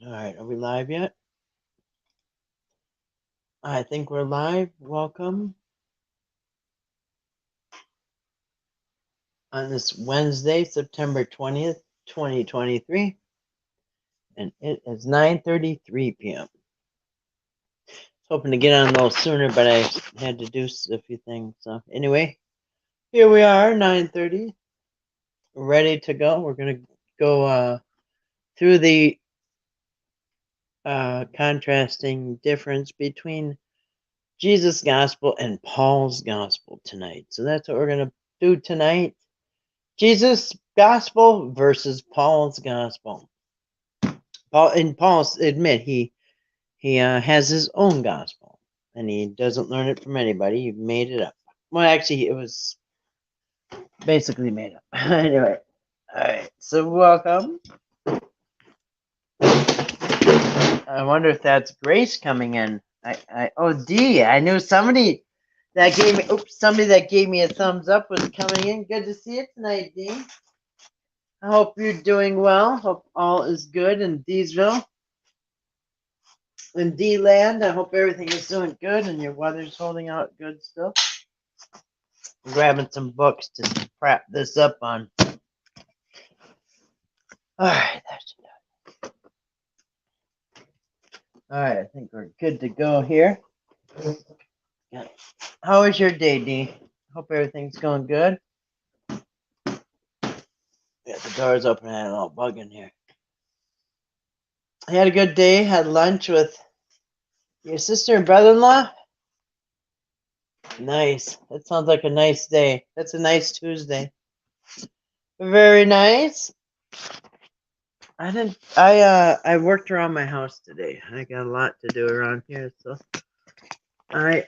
All right, are we live yet? I think we're live. Welcome on this Wednesday, September 20th, 2023, and it is 9:33 p.m. Hoping to get on a little sooner, but I had to do a few things. So anyway, here we are, 9:30, ready to go. We're gonna go through the contrasting difference between Jesus' gospel and Paul's gospel tonight. So that's what we're gonna do tonight. Jesus' gospel versus Paul's gospel. Paul admit he has his own gospel, and he doesn't learn it from anybody. He made it up. Well, actually, it was basically made up. Anyway, all right. So welcome. I wonder if that's Grace coming in. I knew somebody that gave me a thumbs up was coming in. Good to see you tonight, D. I hope you're doing well. Hope all is good in Deesville. In D-land, I hope everything is doing good and your weather's holding out good still. I'm grabbing some books to prep this up on. Alright, that's enough. Alright, I think we're good to go here. Yeah. How was your day, D? Hope everything's going good. Yeah, the door's open. I had a little bug in here. I had a good day. Had lunch with your sister and brother-in-law. Nice. That sounds like a nice day. That's a nice Tuesday. Very nice. I worked around my house today. I got a lot to do around here, so I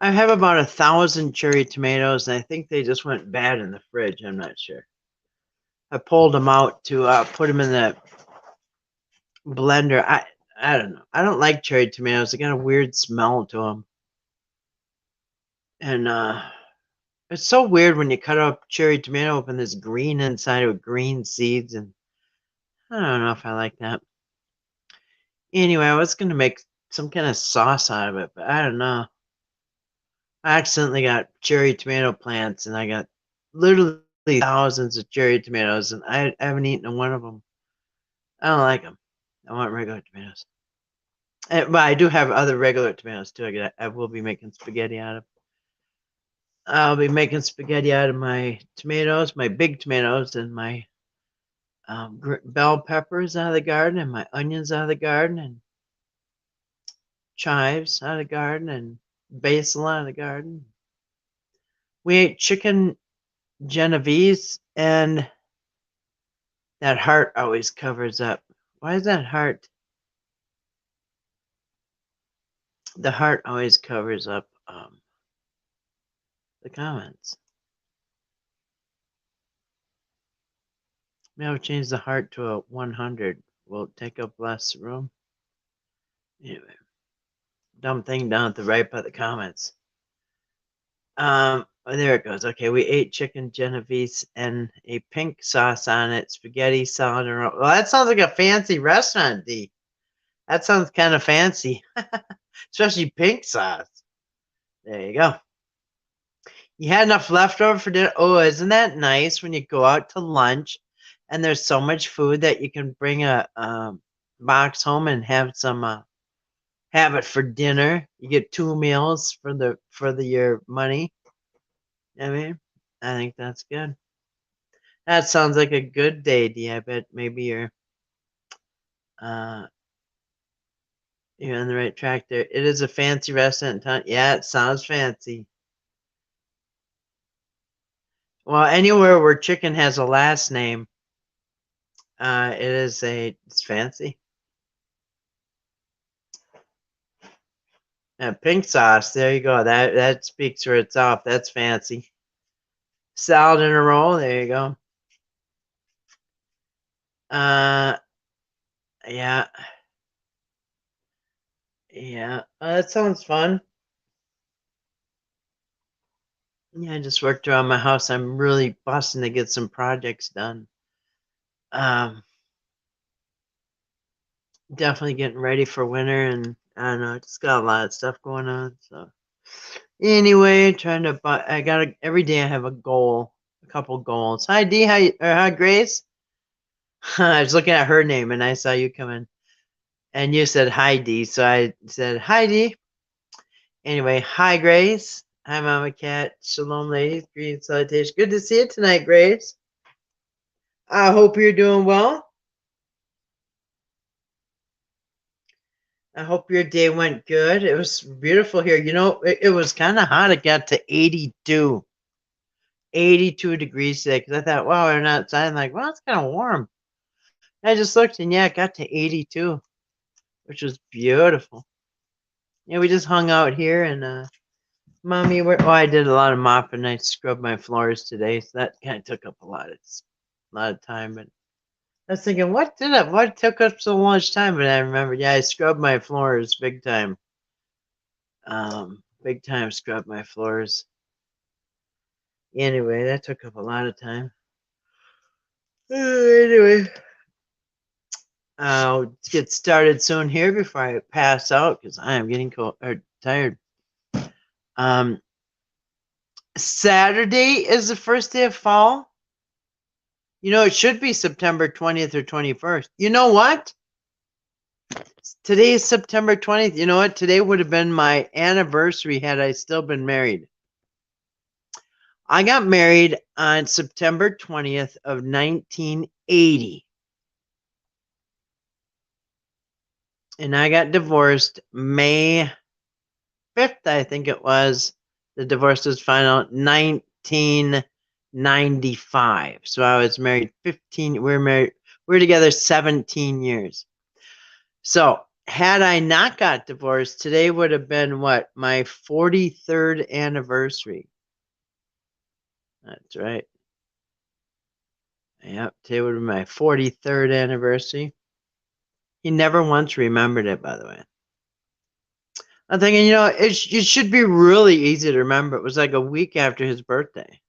have about 1,000 cherry tomatoes, and I think they just went bad in the fridge. I'm not sure. I pulled them out to put them in the blender. I don't know. I don't like cherry tomatoes. They got a weird smell to them, and it's so weird when you cut up cherry tomato and there's green inside with green seeds, and I don't know if I like that. Anyway, I was gonna make some kind of sauce out of it, but I don't know. I accidentally got cherry tomato plants, and I got literally thousands of cherry tomatoes, and I haven't eaten one of them. I don't like them. I want regular tomatoes. But I do have other regular tomatoes too. I will be making spaghetti out of. I'll be making spaghetti out of my tomatoes, my big tomatoes, and my bell peppers out of the garden, and my onions out of the garden, and chives out of the garden, and basil out of the garden. We ate chicken Genovese, and that heart always covers up. Why is that heart? The heart always covers up the comments. Maybe I'll change the heart to a 100. Will it take up less room? Anyway, dumb thing down at the right by the comments. Oh, there it goes. Okay, we ate chicken Genovese and a pink sauce on it, spaghetti, salad, and roll. Well, that sounds like a fancy restaurant, D. That sounds kind of fancy, especially pink sauce. There you go. You had enough leftover for dinner. Oh, isn't that nice when you go out to lunch and there's so much food that you can bring a box home and have some have it for dinner. You get 2 meals for your money. I mean, I think that's good. That sounds like a good day, D. I bet maybe uh you're on the right track there. It is a fancy restaurant in town. Yeah, it sounds fancy. Well, anywhere where chicken has a last name, it's fancy. Pink sauce. There you go. That speaks for itself. That's fancy. Salad in a roll. There you go. Yeah. Yeah. That sounds fun. Yeah, I just worked around my house. I'm really busting to get some projects done. Definitely getting ready for winter, and I don't know, just got a lot of stuff going on. So anyway, trying to buy. Every day I have a goal, a couple goals. Hi D, hi Grace. I was looking at her name and I saw you come in, and you said hi D, so I said hi D. Anyway, hi Grace. Hi Mama Cat. Shalom, ladies. Greetings, salutation. Good to see you tonight, Grace. I hope you're doing well. I hope your day went good. It was beautiful here. You know, it was kind of hot. It got to 82 degrees today because I thought, wow, we're not outside. I'm like, well, it's kind of warm. I just looked and yeah, it got to 82, which was beautiful. Yeah, we just hung out here and mommy, I did a lot of mopping. I scrubbed my floors today, so that kind of took up a lot of time. But I was thinking, what took up so much time? But I remembered, yeah, I scrubbed my floors big time. Big time scrubbed my floors. Anyway, that took up a lot of time. Anyway, I'll get started soon here before I pass out because I am getting cold or tired. Saturday is the first day of fall. You know, it should be September 20th or 21st. You know what? Today is September 20th. You know what? Today would have been my anniversary had I still been married. I got married on September 20th of 1980. And I got divorced May 5th, I think it was. The divorce was final 1995. So I was married 15. We were together 17 years. So had I not got divorced, today would have been what? My 43rd anniversary. That's right. Yep, today would be my 43rd anniversary. He never once remembered it, by the way. I'm thinking, you know, it should be really easy to remember. It was like a week after his birthday.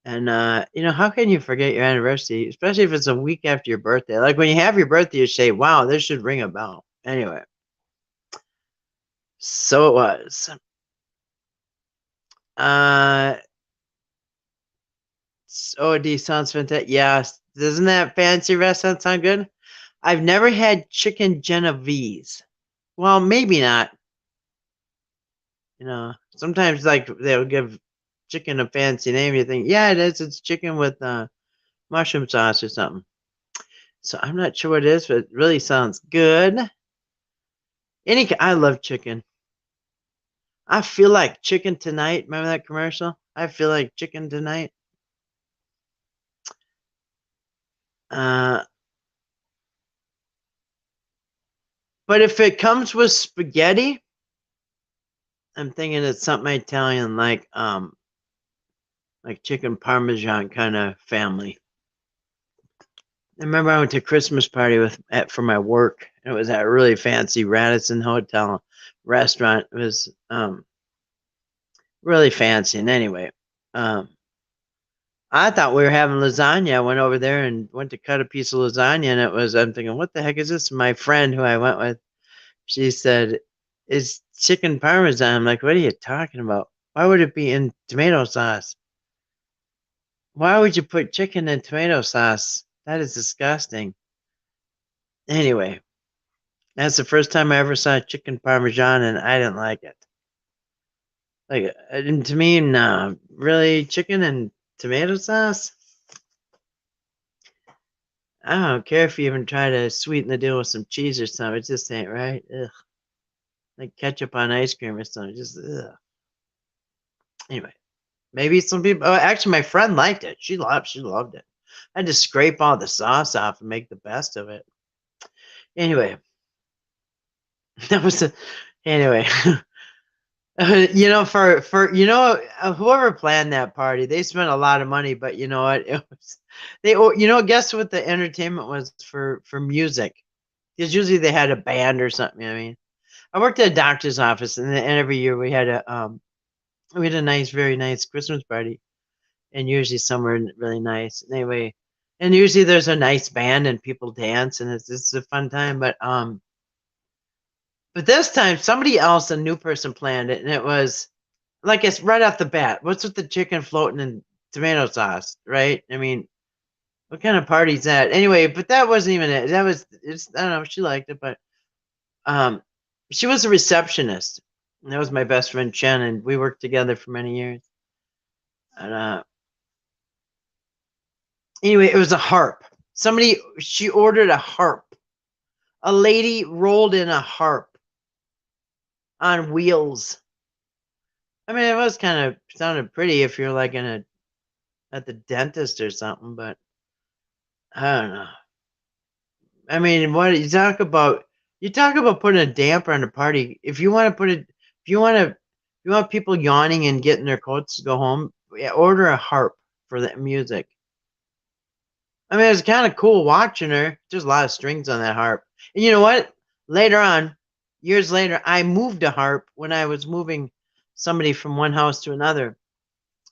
And, you know, how can you forget your anniversary, especially if it's a week after your birthday? Like when you have your birthday, you say, wow, this should ring a bell. Anyway, so it was. OD sounds fantastic. Yes. Doesn't that fancy restaurant sound good? I've never had chicken Genovese. Well, maybe not. You know, sometimes like they'll give chicken a fancy name. You think, yeah, it is. It's chicken with mushroom sauce or something. So I'm not sure what it is, but it really sounds good. I love chicken. I feel like chicken tonight. Remember that commercial? I feel like chicken tonight. But if it comes with spaghetti, I'm thinking it's something Italian, like chicken parmesan kind of family. I remember I went to a Christmas party for my work. It was at a really fancy Radisson Hotel restaurant. It was really fancy. And anyway, I thought we were having lasagna. I went over there and went to cut a piece of lasagna, and I'm thinking, what the heck is this? My friend who I went with, she said, it's chicken parmesan. I'm like, what are you talking about? Why would it be in tomato sauce? Why would you put chicken in tomato sauce? That is disgusting. Anyway, that's the first time I ever saw chicken parmesan, and I didn't like it. Like, to me, no. Really, chicken and tomato sauce? I don't care if you even try to sweeten the deal with some cheese or something. It just ain't right. Ugh. Like ketchup on ice cream or something. Just, ugh. Anyway, maybe some people. Oh, actually, my friend liked it. She loved it. I had to scrape all the sauce off and make the best of it. Anyway, that was anyway. You know, for whoever planned that party, they spent a lot of money. But you know what? It was guess what the entertainment was for music? Because usually they had a band or something. I mean, I worked at a doctor's office, and every year we had a very nice Christmas party, and usually somewhere really nice. Anyway, And usually there's a nice band and people dance and it's a fun time. But this time somebody else, a new person, planned it, and it was like it's right off the bat. What's with the chicken floating in tomato sauce, right? I mean, what kind of party is that? Anyway, but that wasn't even it. That was it's I don't know, she liked it, but um she was a receptionist. And that was my best friend Chen, and we worked together for many years. And anyway, it was a harp. She ordered a harp. A lady rolled in a harp on wheels. I mean, it was kind of sounded pretty if you're like at the dentist or something, but I don't know. I mean, what you talk about putting a damper on a party. If you want to put it, if you want people yawning and getting their coats to go home, yeah, order a harp for the music. I mean, it's kind of cool watching her. There's a lot of strings on that harp. And you know what? Later on, years later, I moved a harp when I was moving somebody from one house to another.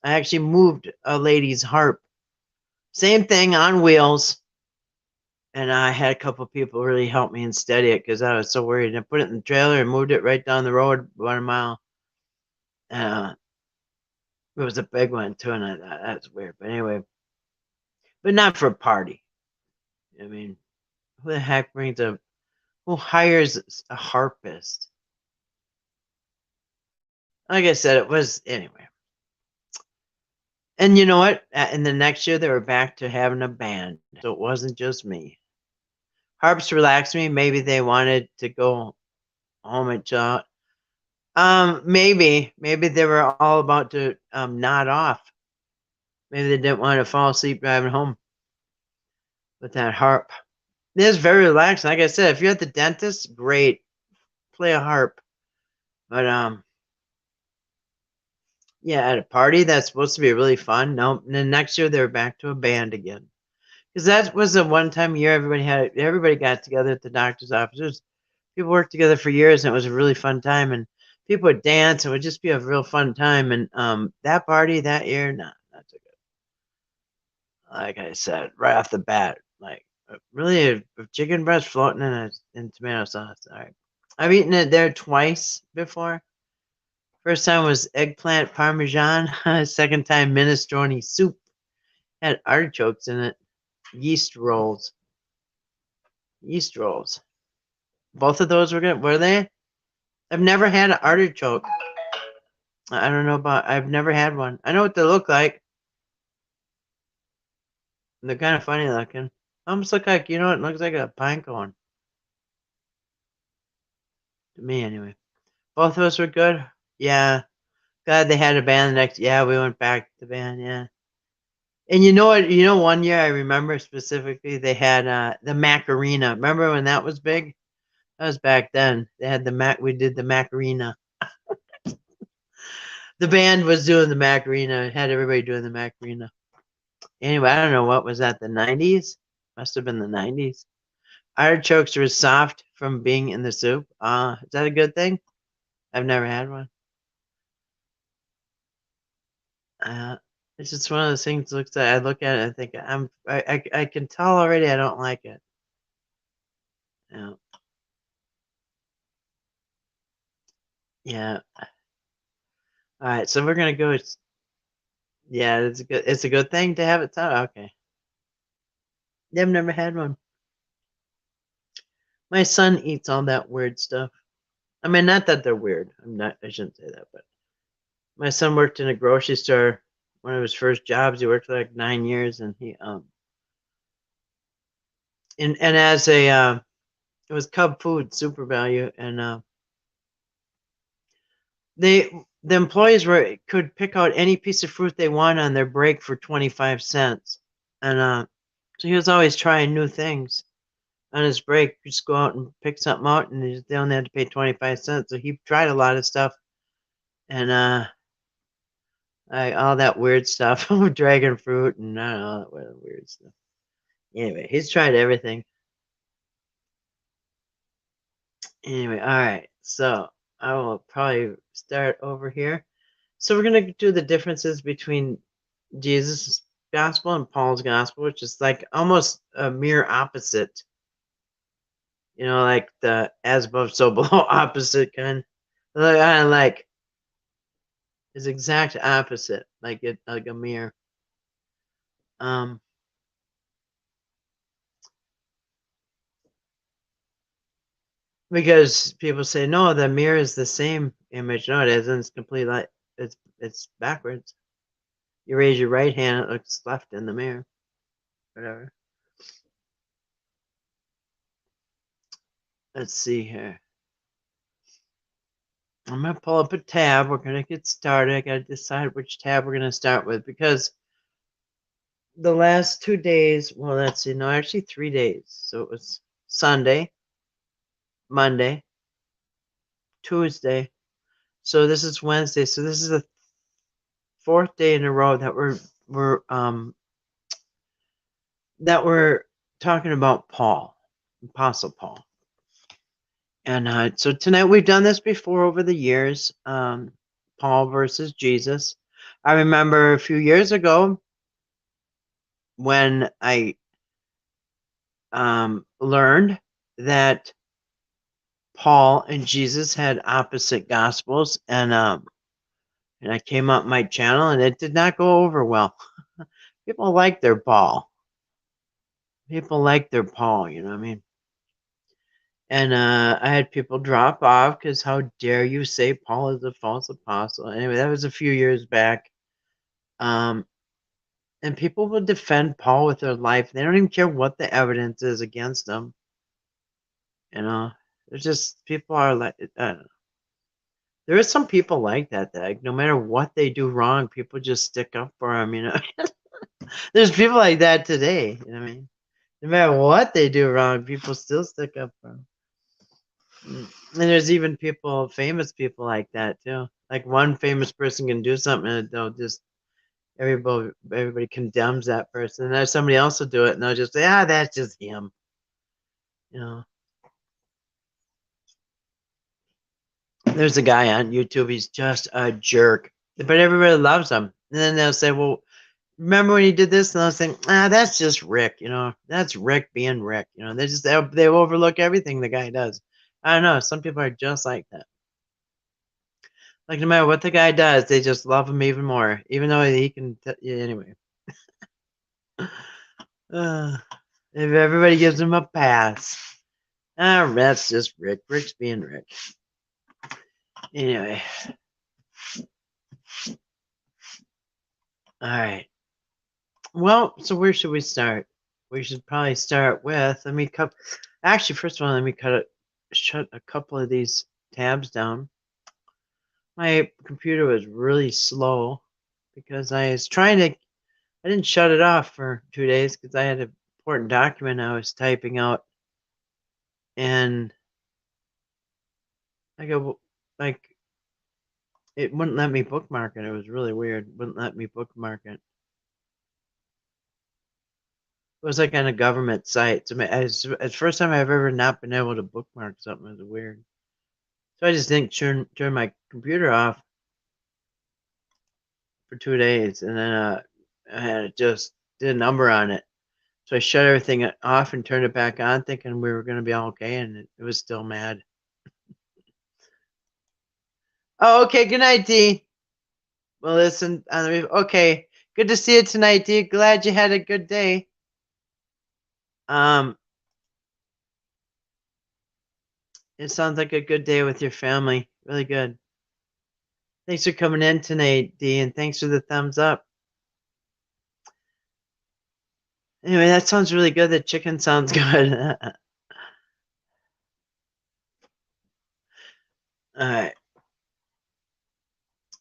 I actually moved a lady's harp. Same thing on wheels. And I had a couple of people really help me and steady it because I was so worried. And I put it in the trailer and moved it right down the road 1 mile. It was a big one too, and I thought that's weird. But anyway, but not for a party. I mean, who the heck who hires a harpist? Like I said, it was anyway. And you know what? In the next year, they were back to having a band, so it wasn't just me. Harps relaxed me. Maybe they wanted to go home and chill out. Maybe they were all about to nod off. Maybe they didn't want to fall asleep driving home with that harp. It is very relaxing. Like I said, if you're at the dentist, great, play a harp. But yeah, at a party that's supposed to be really fun. No, and then next year they were back to a band again. Because that was the one time a year everybody got together at the doctor's office. People worked together for years, and it was a really fun time. And people would dance. It would just be a real fun time. And that party that year, no, not so good. Like I said, right off the bat, like really a chicken breast floating in tomato sauce. All right, I've eaten it there twice before. First time was eggplant parmesan. Second time minestrone soup. Had artichokes in it. Yeast rolls. Yeast rolls. Both of those were good. Were they? I've never had an artichoke. I don't know about. I've never had one. I know what they look like. They're kind of funny looking. Almost look like it looks like a pine cone. To me, anyway. Both of us were good. Yeah. Glad they had a band the next. Yeah, we went back to the band. Yeah. And you know what? One year I remember specifically they had the Macarena. Remember when that was big? That was back then. They had the Mac. We did the Macarena. The band was doing the Macarena. Had everybody doing the Macarena. Anyway, I don't know what was that. The 90s? Must have been the 90s. Artichokes were soft from being in the soup. Is that a good thing? I've never had one. It's just one of those things. Looks like I look at it and think I can tell already I don't like it. Yeah. Yeah. All right. So we're gonna go. Yeah, it's a good thing to have it. Okay. Yeah, I've never had one. My son eats all that weird stuff. I mean, not that they're weird. I shouldn't say that, but my son worked in a grocery store. One of his first jobs. He worked for like 9 years, and he and as a it was Cub Food Super Value, and the employees could pick out any piece of fruit they want on their break for 25 cents, and so he was always trying new things on his break. Just go out and pick something out, and they only had to pay 25 cents. So he tried a lot of stuff, and all that weird stuff with dragon fruit and I don't know, all that weird stuff. Anyway, he's tried everything. Anyway, all right. So I will probably start over here. So we're gonna do the differences between Jesus gospel and Paul's gospel, which is like almost a mere opposite. Like the as above, so below opposite kind. Like is exact opposite, like a mirror. Because people say no, the mirror is the same image. No, it isn't. It's complete like it's backwards. You raise your right hand, it looks left in the mirror. Whatever. Let's see here. I'm gonna pull up a tab. We're gonna get started. I gotta decide which tab we're gonna start with because the last 2 days, well, let's see, no, actually 3 days. So it was Sunday, Monday, Tuesday. So this is Wednesday. So this is the 4th day in a row that we're talking about Paul, Apostle Paul. And so tonight we've done this before over the years, Paul versus Jesus. I remember a few years ago when I learned that Paul and Jesus had opposite gospels, and I came up my channel, and it did not go over well. People like their Paul. People like their Paul, you know what I mean? And I had people drop off because how dare you say Paul is a false apostle? Anyway, that was a few years back. And people will defend Paul with their life. They don't even care what the evidence is against them. There's just people are like, I don't know. There is some people like that. That no matter what they do wrong, people just stick up for them. There's people like that today. You know what I mean? No matter what they do wrong, people still stick up for them. And there's even famous people like that too. Like one famous person can do something and they'll just everybody condemns that person. And then somebody else will do it and they'll just say, that's just him. There's a guy on YouTube, he's just a jerk. But everybody loves him. And then they'll say, well, remember when he did this? And they'll say, that's just Rick, that's Rick being Rick. They overlook everything the guy does. I don't know. Some people are just like that. Like, no matter what the guy does, they just love him even more, even though he can. Anyway, if everybody gives him a pass, that's just Rick. Rick's being Rick. Anyway, all right. Well, so where should we start? We should probably start with. Actually, first of all, let me shut a couple of these tabs down. My computer was really slow because I was trying to. I didn't shut it off for 2 days because I had an important document I was typing out, and it wouldn't let me bookmark it. It was really weird. It wouldn't let me bookmark it. It was like on a government site. So it's the first time I've ever not been able to bookmark something. It was weird. So I just didn't turn my computer off for 2 days, and then I had just did a number on it. So I shut everything off and turned it back on, thinking we were going to be all okay, and it was still mad. Oh, okay. Good night, Dee. Well, listen. Okay. Good to see you tonight, Dee. Glad you had a good day. It sounds like a good day with your family. Really good. Thanks for coming in tonight, Dee, and thanks for the thumbs up. Anyway, that sounds really good. The chicken sounds good. All right.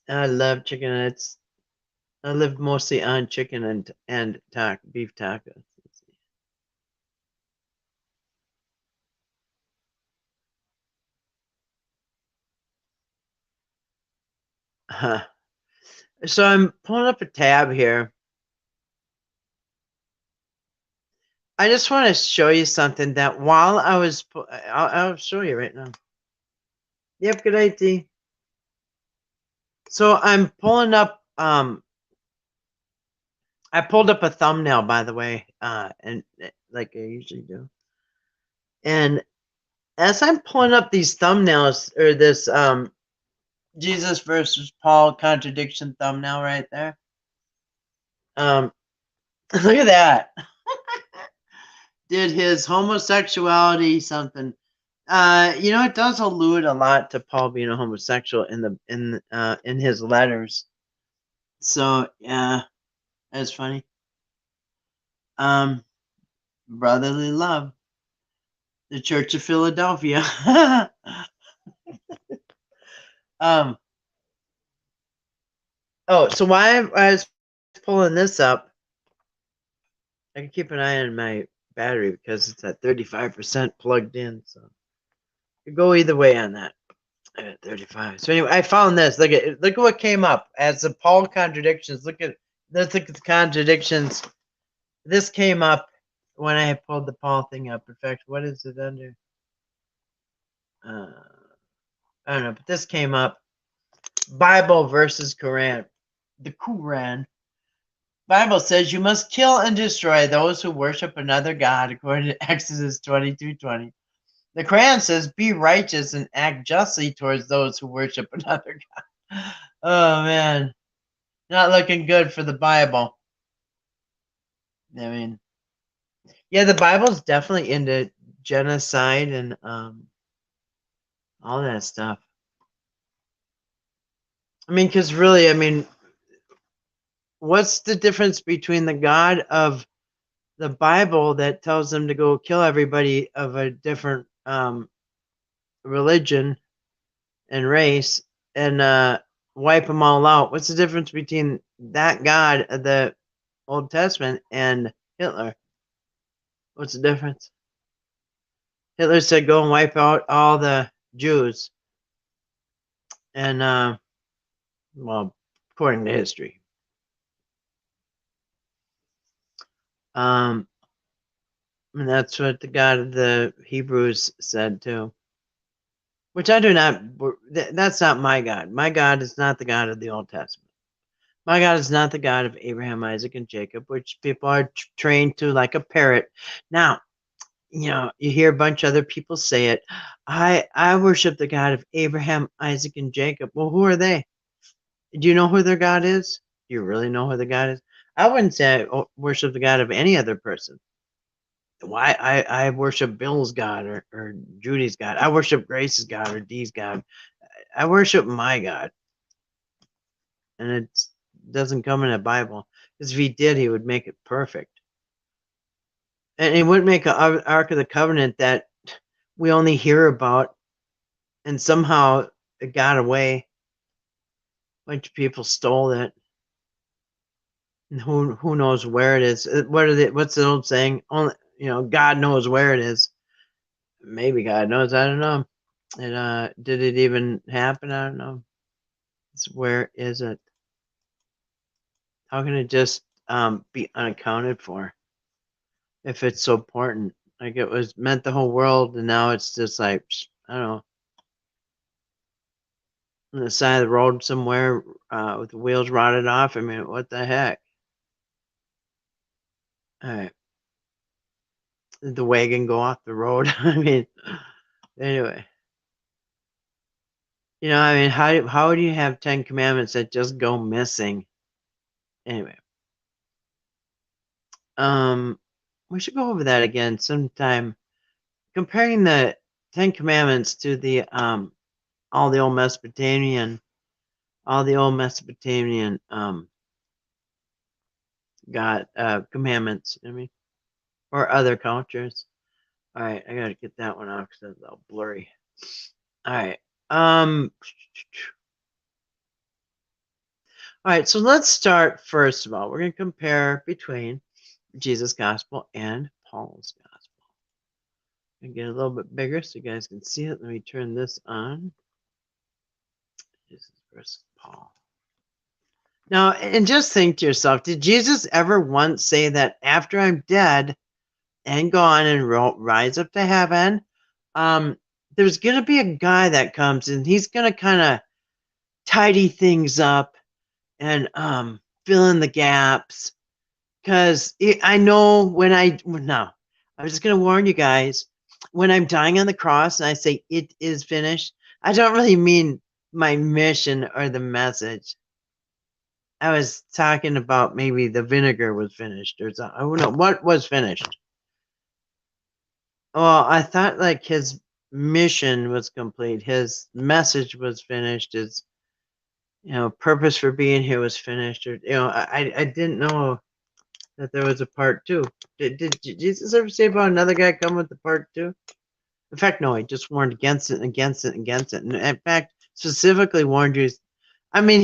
I love chicken. I live mostly on chicken and beef tacos. So I'm pulling up a tab here. I just want to show you something that while I was, I'll show you right now. Yep, good idea. So I'm pulling up I pulled up a thumbnail, by the way, and like I usually do. And as I'm pulling up these thumbnails, or this Jesus versus Paul contradiction thumbnail right there. Look at that. Did his homosexuality something? It does allude a lot to Paul being a homosexual in his letters. So yeah, that's funny. Brotherly love, the Church of Philadelphia. um. Oh, so why I was pulling this up, I can keep an eye on my battery because it's at 35% plugged in. So you go either way on that. I'm at 35. So anyway, I found this. Look at what came up as the Paul contradictions. Let's look at the contradictions. This came up when I pulled the Paul thing up. In fact, what is it under? I don't know, but this came up. Bible versus Quran. The Quran. Bible says you must kill and destroy those who worship another God, according to Exodus 22:20. The Quran says be righteous and act justly towards those who worship another God. Oh man, not looking good for the Bible. I mean, yeah, the Bible's definitely into genocide and all that stuff. I mean, because really, I mean, what's the difference between the God of the Bible that tells them to go kill everybody of a different religion and race and wipe them all out? What's the difference between that God of the Old Testament and Hitler? What's the difference? Hitler said go and wipe out all the Jews. And, well, according to history. And that's what the God of the Hebrews said too. Which I do not, that's not my God. My God is not the God of the Old Testament. My God is not the God of Abraham, Isaac, and Jacob, which people are trained to like a parrot. Now, you hear a bunch of other people say it. I worship the God of Abraham, Isaac, and Jacob. Well, who are they? Do you know who their God is? Do you really know who the God is? I wouldn't say I worship the God of any other person. Why I worship Bill's God or Judy's God. I worship Grace's God or Dee's God. I worship my God. And it doesn't come in the Bible. Because if he did, he would make it perfect. And he wouldn't make an Ark of the Covenant that we only hear about and somehow it got away. A bunch of people stole it. And who knows where it is? What's the old saying? Only God knows where it is. Maybe God knows. I don't know. Did it even happen? I don't know. Where is it? How can it just be unaccounted for if it's so important? Like it was meant the whole world, and now it's just like I don't know, on the side of the road somewhere with the wheels rotted off. I mean, what the heck? All right. Did the wagon go off the road? I mean, anyway. I mean, how do you have 10 commandments that just go missing? Anyway. We should go over that again sometime. Comparing the 10 commandments to the all the old Mesopotamian God commandments, I mean, or other cultures. All right, I gotta get that one off because that's all blurry. All right. All right, so let's start first of all. We're gonna compare between Jesus' gospel and Paul's gospel. And get a little bit bigger so you guys can see it. Let me turn this on. Jesus versus Paul. Now, and just think to yourself, did Jesus ever once say that after I'm dead and gone and rise up to heaven, there's going to be a guy that comes and he's going to kind of tidy things up and fill in the gaps Because I know when I I'm just gonna warn you guys. When I'm dying on the cross and I say it is finished, I don't really mean my mission or the message. I was talking about maybe the vinegar was finished or something. I don't know what was finished. Well, I thought like his mission was complete. His message was finished. His purpose for being here was finished. Or I didn't know that there was a part two. Did Jesus ever say about another guy coming with the part two? In fact, no, he just warned against it and against it and against it. And in fact, specifically warned you. I mean,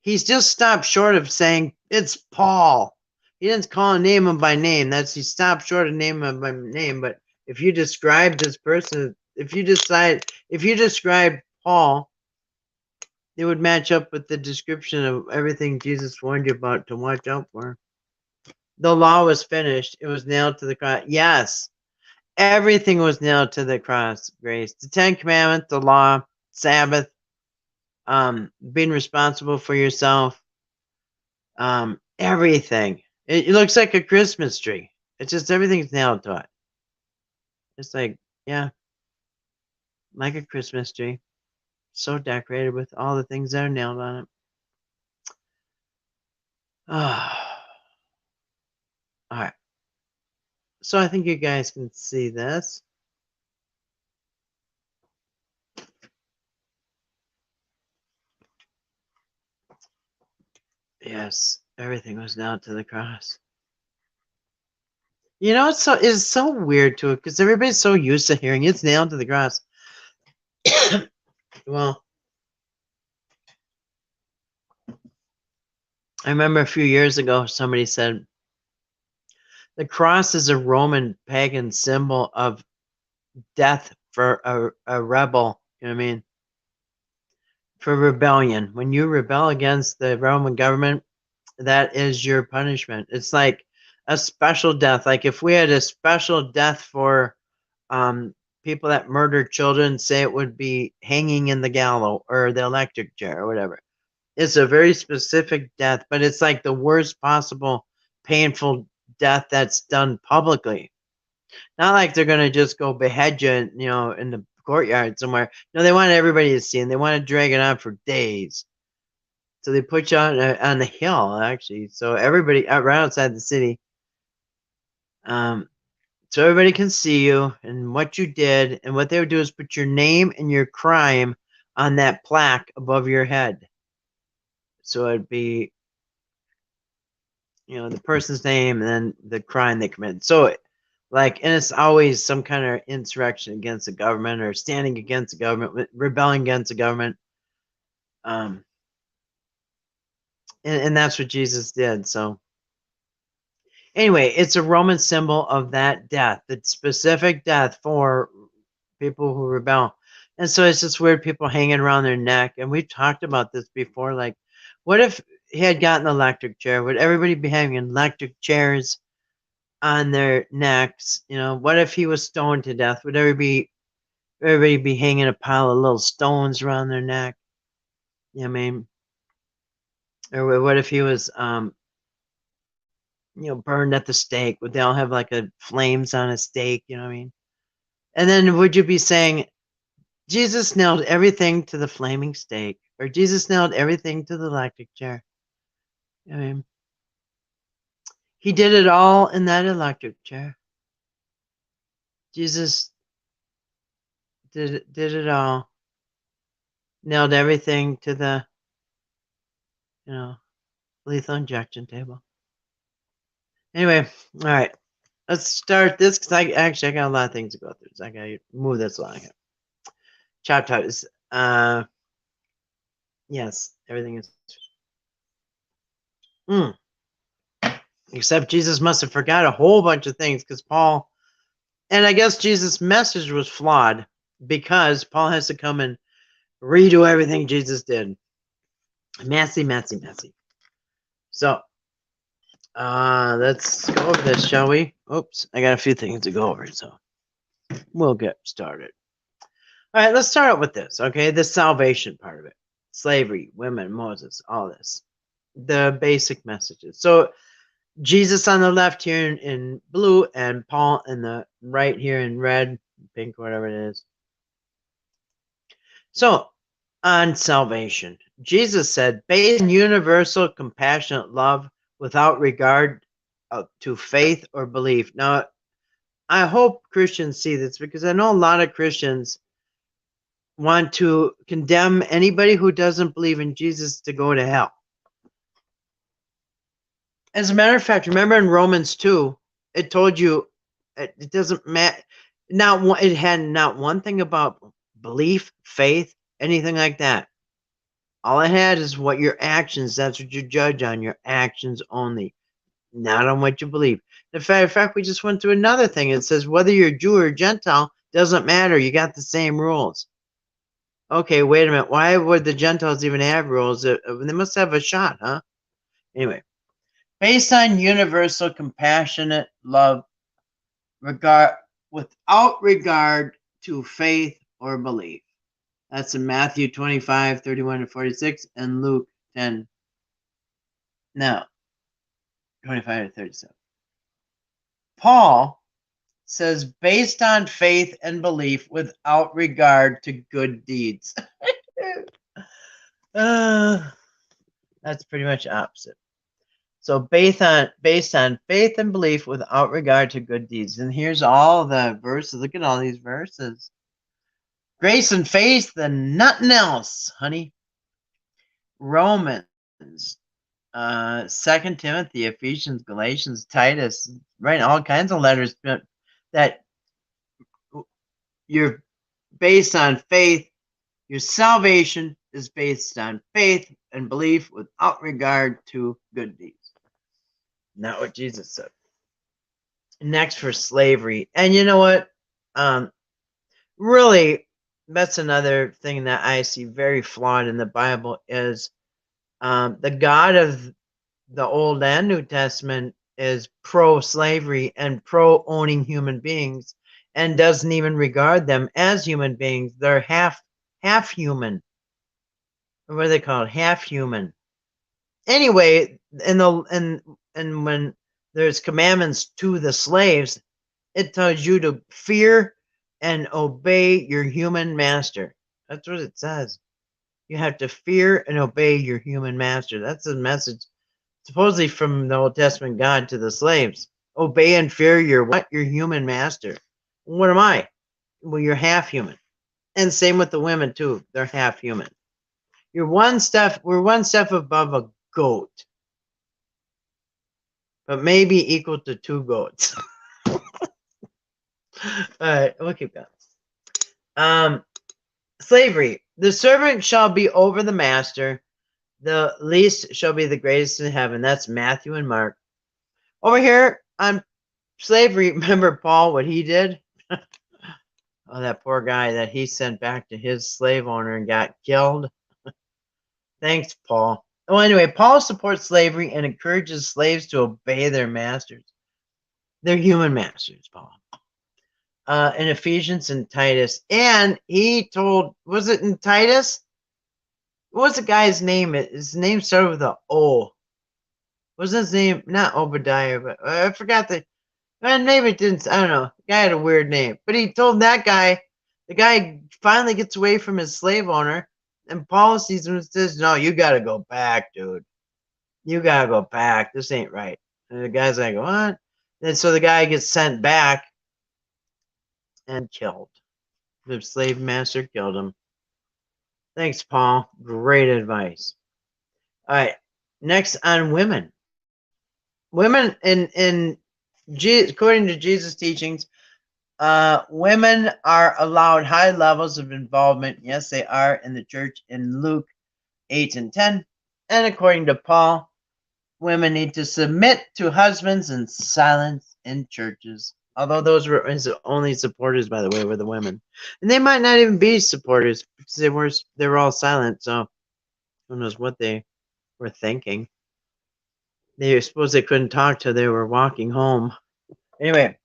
he's just stopped short of saying it's Paul. He didn't call him by name. He stopped short of naming him by name. But if you describe this person, if you describe Paul, it would match up with the description of everything Jesus warned you about to watch out for. The law was finished. It was nailed to the cross. Yes, everything was nailed to the cross, Grace. The Ten Commandments, the law, Sabbath, being responsible for yourself, everything. It looks like a Christmas tree. It's just everything's nailed to it. It's like, yeah, like a Christmas tree. So decorated with all the things that are nailed on it. All right. So I think you guys can see this. Yes, everything was nailed to the cross. You know, it's so weird to it because everybody's so used to hearing it's nailed to the cross. Well, I remember a few years ago somebody said the cross is a Roman pagan symbol of death for a rebel. You know what I mean? For rebellion. When you rebel against the Roman government, that is your punishment. It's like a special death. Like if we had a special death for people that murder children, say it would be hanging in the gallows or the electric chair or whatever. It's a very specific death, but it's like the worst possible painful death that's done publicly. Not like they're gonna just go behead you, in the courtyard somewhere. No, they want everybody to see, and they want to drag it on for days. So they put you on the hill, actually, so everybody right outside the city. So everybody can see you and what you did, and what they would do is put your name and your crime on that plaque above your head. So it'd be, the person's name and then the crime they committed. So and it's always some kind of insurrection against the government or standing against the government, rebelling against the government. And that's what Jesus did. So anyway, it's a Roman symbol of that death, the specific death for people who rebel. And so it's just weird, people hanging around their neck. And we've talked about this before. Like, what if he had gotten an electric chair? Would everybody be having electric chairs on their necks? What if he was stoned to death? Would everybody be hanging a pile of little stones around their neck? I mean, or what if he was, burned at the stake? Would they all have like flames on a stake? You know what I mean? And then would you be saying, Jesus nailed everything to the flaming stake, or Jesus nailed everything to the electric chair? I mean, he did it all in that electric chair. Jesus did it all. Nailed everything to the, lethal injection table. Anyway, all right. Let's start this because I got a lot of things to go through. So I got to move this along here. Chapter is, yes, everything is. Except Jesus must have forgot a whole bunch of things because Paul, and I guess Jesus' message was flawed because Paul has to come and redo everything Jesus did. Messy. So, let's go over this, shall we? Oops, I got a few things to go over, so we'll get started. All right, let's start out with this, okay? The salvation part of it. Slavery, women, Moses, all this. the basic messages. So Jesus on the left here in blue, and Paul in the right here in red, pink, whatever it is. So on salvation, Jesus said, based on universal compassionate love without regard to faith or belief. Now, I hope Christians see this, because I know a lot of Christians want to condemn anybody who doesn't believe in Jesus to go to hell. As a matter of fact, remember in Romans 2, it told you it doesn't matter. It had not one thing about belief, faith, anything like that. All it had is what your actions, that's what you judge on, your actions only, not on what you believe. In fact, we just went through another thing. It says whether you're Jew or Gentile, doesn't matter. You got the same rules. Okay, wait a minute. Why would the Gentiles even have rules? They must have a shot, huh? Anyway, based on universal compassionate love, without regard to faith or belief. That's in Matthew 25, 31 to 46, and Luke 10. Now, 25 to 37. Paul says, based on faith and belief without regard to good deeds. That's pretty much opposite. So based on faith and belief without regard to good deeds. And here's all the verses. Look at all these verses. Grace and faith and nothing else, honey. Romans, 2 Timothy, Ephesians, Galatians, Titus, right? All kinds of letters that you're based on faith. Your salvation is based on faith and belief without regard to good deeds. Not what Jesus said. Next, for slavery. And you know what? Really, that's another thing that I see very flawed in the Bible is the God of the Old and New Testament is pro-slavery and pro-owning human beings, and doesn't even regard them as human beings. They're half human. What are they called? Half human. Anyway, and when there's commandments to the slaves, it tells you to fear and obey your human master. That's what it says. You have to fear and obey your human master. That's the message, supposedly from the Old Testament God to the slaves. Obey and fear your what? Your human master. What am I? Well, you're half human. And same with the women too. They're half human. We're one step above a goat, but maybe equal to 2 goats. All right, we'll keep going. Slavery. The servant shall be over the master. The least shall be the greatest in heaven. That's Matthew and Mark. Over here on slavery, remember Paul, what he did? Oh, that poor guy that he sent back to his slave owner and got killed. Thanks, Paul. Well, anyway, Paul supports slavery and encourages slaves to obey their masters. They're human masters, Paul. In Ephesians and Titus. And he told, was it in Titus? What was the guy's name? His name started with an O. Wasn't his name, not Obadiah, but I forgot the, and maybe it didn't, I don't know. The guy had a weird name. But he told that guy, the guy finally gets away from his slave owner, and Paul sees him and says, no, you got to go back, dude. You got to go back. This ain't right. And the guy's like, what? And so the guy gets sent back and killed. The slave master killed him. Thanks, Paul. Great advice. All right. Next on women. Women according to Jesus' teachings, women are allowed high levels of involvement. Yes, they are in the church in Luke 8 and 10. And according to Paul, women need to submit to husbands in silence in churches. Although those were his only supporters, by the way, were the women. And they might not even be supporters because they were all silent. So who knows what they were thinking. They suppose they couldn't talk till they were walking home. Anyway,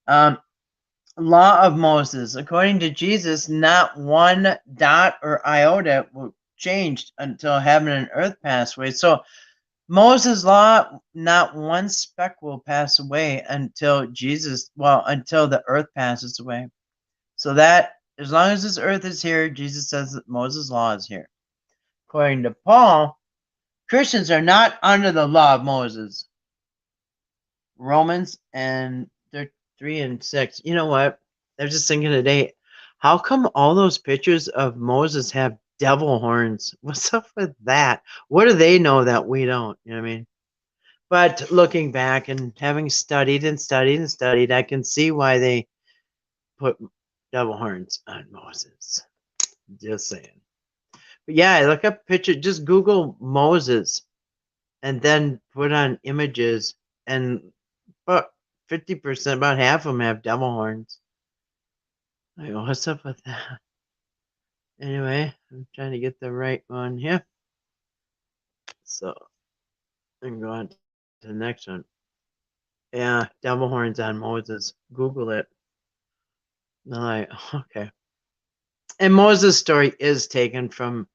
law of Moses. According to Jesus, not one dot or iota changed until heaven and earth passed away. So Moses' law, not one speck will pass away until until the earth passes away. So that as long as this earth is here, Jesus says that Moses' law is here. According to Paul, Christians are not under the law of Moses. Romans and 3 and 6. You know what? I was just thinking today, how come all those pictures of Moses have devil horns? What's up with that? What do they know that we don't? You know what I mean? But looking back and having studied and studied and studied, I can see why they put devil horns on Moses. Just saying. But yeah, look up picture. Just Google Moses, and then put on images, and about 50%, about half of them have devil horns. I go, what's up with that? Anyway, I'm trying to get the right one here. So I'm going to the next one. Yeah, devil horns on Moses. Google it. And I'm like, okay. And Moses' story is taken from,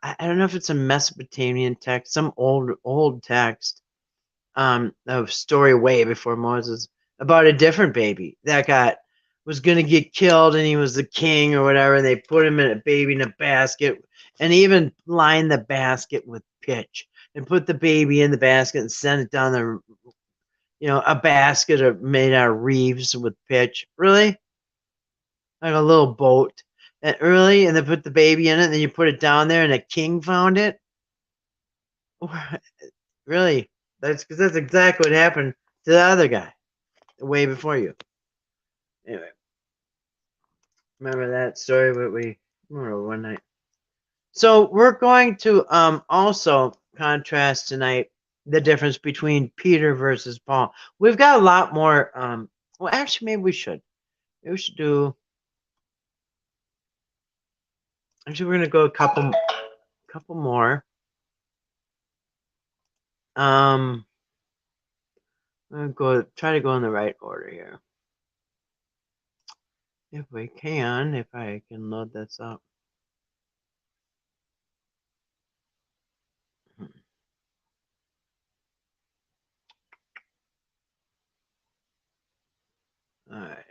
I don't know if it's a Mesopotamian text, some old text, of story way before Moses, about a different baby that was gonna get killed, and he was the king or whatever. And they put him in a baby in a basket, and even lined the basket with pitch, and put the baby in the basket and sent it down a basket made out of reeds with pitch. Really? Like a little boat. And they put the baby in it, and then you put it down there, and a king found it. Really? That's exactly what happened to the other guy, way before you. Anyway, remember that story? But we remember one night. So we're going to also contrast tonight the difference between Peter versus Paul. We've got a lot more. Well, actually, maybe we should. Maybe we should do. Actually, we're gonna go a couple more. I'm gonna try to go in the right order here. If I can load this up. All right.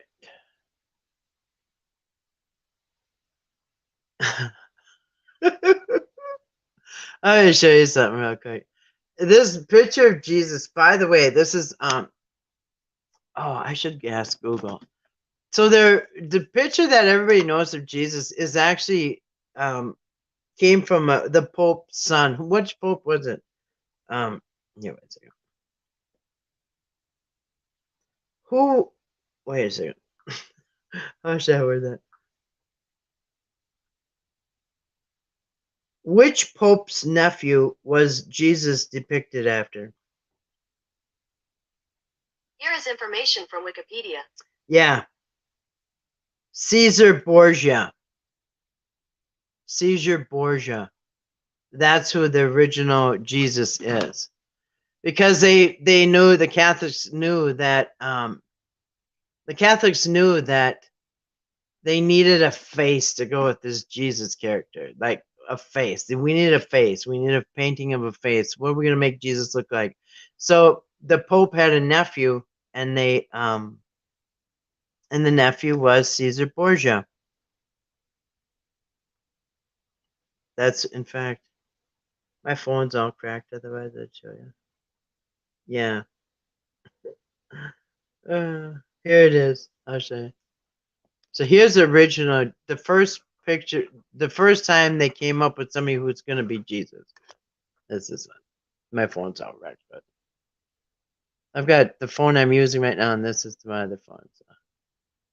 I'm gonna show you something real quick. This picture of Jesus, by the way, this is I should ask Google. So the picture that everybody knows of Jesus is actually came from the Pope's son. Which Pope was it? Yeah, wait a second. Who? Wait a second. How should I word that? Which Pope's nephew was Jesus depicted after? Here is information from Wikipedia. Yeah. Caesar Borgia. Caesar Borgia. That's who the original Jesus is. Because the Catholics knew that they needed a face to go with this Jesus character. Like a face. We need a face. We need a painting of a face. What are we gonna make Jesus look like? So the Pope had a nephew, and the nephew was Caesar Borgia. That's, in fact, my phone's all cracked, otherwise I'd show you. Yeah. Here it is. I'll show you. So here's the original, the first picture, the first time they came up with somebody who's going to be Jesus. This is one. My phone's all wrecked, but I've got the phone I'm using right now, and this is my other phone. So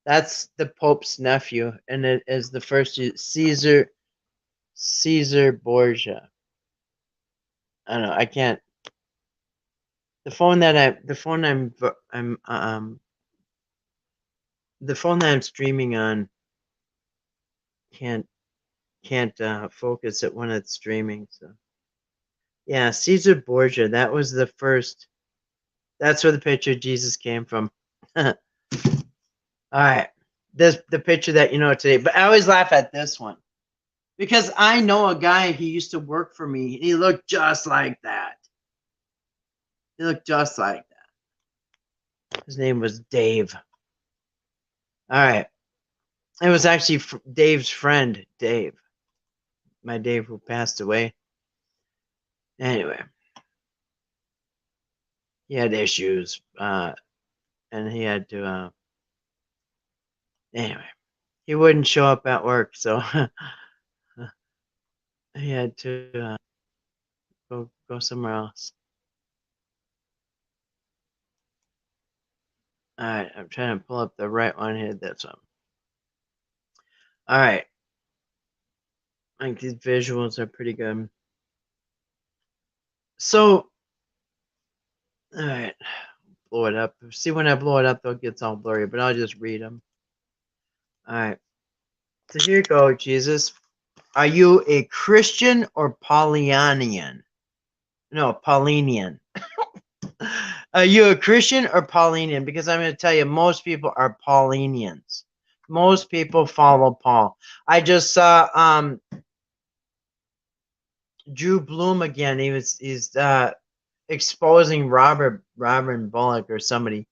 that's the Pope's nephew, and it is the first Caesar Borgia. I don't know. I can't. The phone I'm streaming on can't focus it when it's streaming. So yeah, Caesar Borgia. That was the first. That's where the picture of Jesus came from. All right, the picture that you know today. But I always laugh at this one. Because I know a guy, he used to work for me, and he looked just like that. He looked just like that. His name was Dave. All right. It was actually Dave's friend, Dave. My Dave who passed away. Anyway, he had issues, and he had to. Anyway, he wouldn't show up at work, so he had to go somewhere else. All right, I'm trying to pull up the right one here. This one. All right, I think these visuals are pretty good. So, all right, blow it up. See, when I blow it up, though, it gets all blurry, but I'll just read them. All right, so here you go, Jesus. Are you a Christian or Paulinian? No, Paulinian. Are you a Christian or Paulinian? Because I'm going to tell you, most people are Paulinians. Most people follow Paul. I just saw Drew Bloom again. He's exposing Robert Bullock or some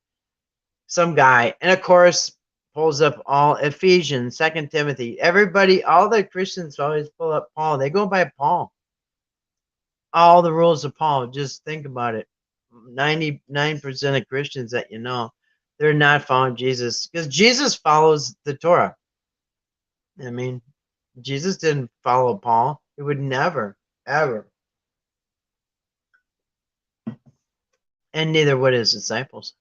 guy, and of course pulls up all Ephesians, 2 Timothy. Everybody, all the Christians always pull up Paul. They go by Paul. All the rules of Paul. Just think about it. 99% of Christians that you know, they're not following Jesus because Jesus follows the Torah. I mean, Jesus didn't follow Paul. He would never, ever. And neither would his disciples.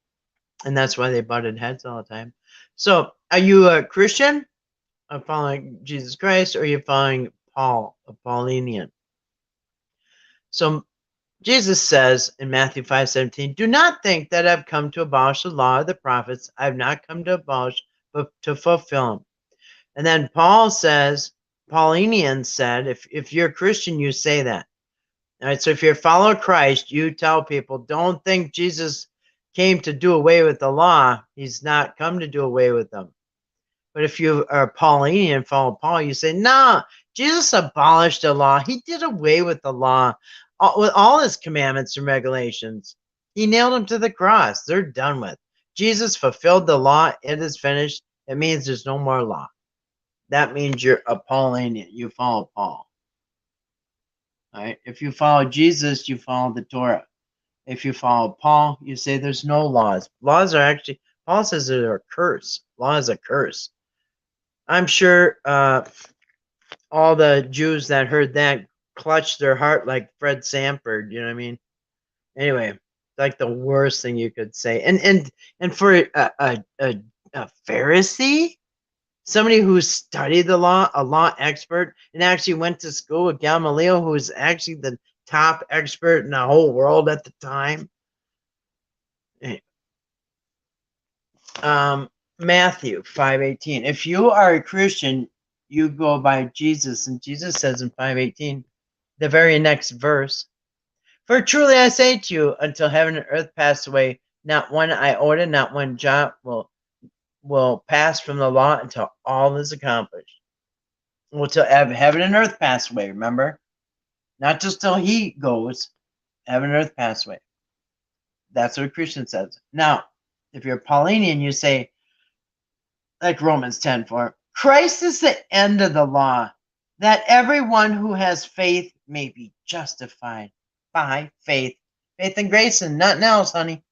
And that's why they butted heads all the time. So, are you a Christian? Following Jesus Christ, or are you following Paul, a Paulinian? So, Jesus says in Matthew 5:17, do not think that I've come to abolish the law of the prophets. I have not come to abolish, but to fulfill them. And then Paulinian said, if you're a Christian, you say that. All right, so if you're a follower of Christ, you tell people, don't think Jesus came to do away with the law. He's not come to do away with them. But if you are Paulinian and follow Paul, you say, no, Jesus abolished the law. He did away with the law, with all his commandments and regulations. He nailed them to the cross. They're done with. Jesus fulfilled the law. It is finished. It means there's no more law. That means you're a Paulinian. You follow Paul. All right. If you follow Jesus, you follow the Torah. If you follow Paul, you say there's no laws. Laws are actually, Paul says they're a curse. Law is a curse. I'm sure all the Jews that heard that clutched their heart like Fred Sanford. You know what I mean? Anyway, like the worst thing you could say. And for a Pharisee, somebody who studied the law, a law expert, and actually went to school with Gamaliel, who was actually the top expert in the whole world at the time. Matthew 5:18. If you are a Christian, you go by Jesus. And Jesus says in 5:18, the very next verse, for truly I say to you, until heaven and earth pass away, not one iota, not one jot will pass from the law until all is accomplished. Well, till heaven and earth pass away, remember? Not just till he goes, heaven and earth pass away. That's what a Christian says. Now, if you're a Paulinian, you say, like Romans 10:4, Christ is the end of the law, that everyone who has faith may be justified by faith. Faith and grace and nothing else, honey.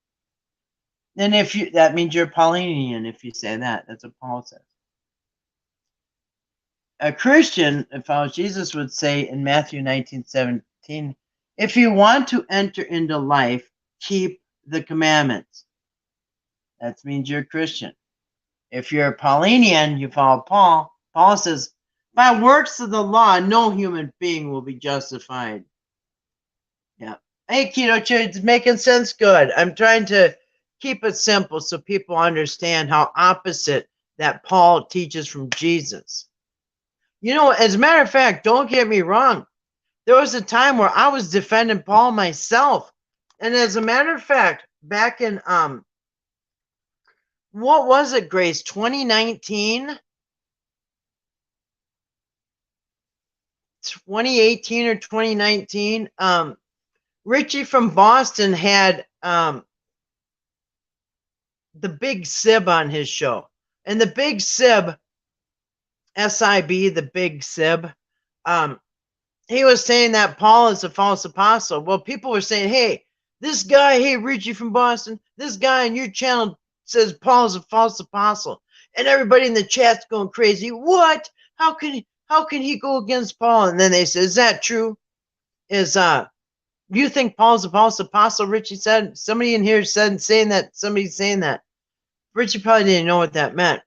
Then that means you're a Paulinian if you say that. That's what Paul says. A Christian, if follows Jesus, would say in Matthew 19:17, if you want to enter into life, keep the commandments. That means you're a Christian. If you're a Paulinian, you follow Paul. Paul says, by works of the law, no human being will be justified. Yeah. Hey, Keto Church, it's making sense good. I'm trying to keep it simple so people understand how opposite that Paul teaches from Jesus. You know, as a matter of fact, don't get me wrong. There was a time where I was defending Paul myself. And as a matter of fact, back in what was it, Grace? 2019? 2018 or 2019, Richie from Boston had the Big Sib on his show. And the Big Sib, S-I-B, the Big Sib, he was saying that Paul is a false apostle. Well, people were saying, hey, this guy, hey, Richie from Boston, this guy on your channel says Paul is a false apostle. And everybody in the chat's going crazy. What? How can he go against Paul? And then they said, is that true? Is you think Paul's a false apostle? Richie said. Somebody in here said saying that. Somebody's saying that. Richie probably didn't know what that meant.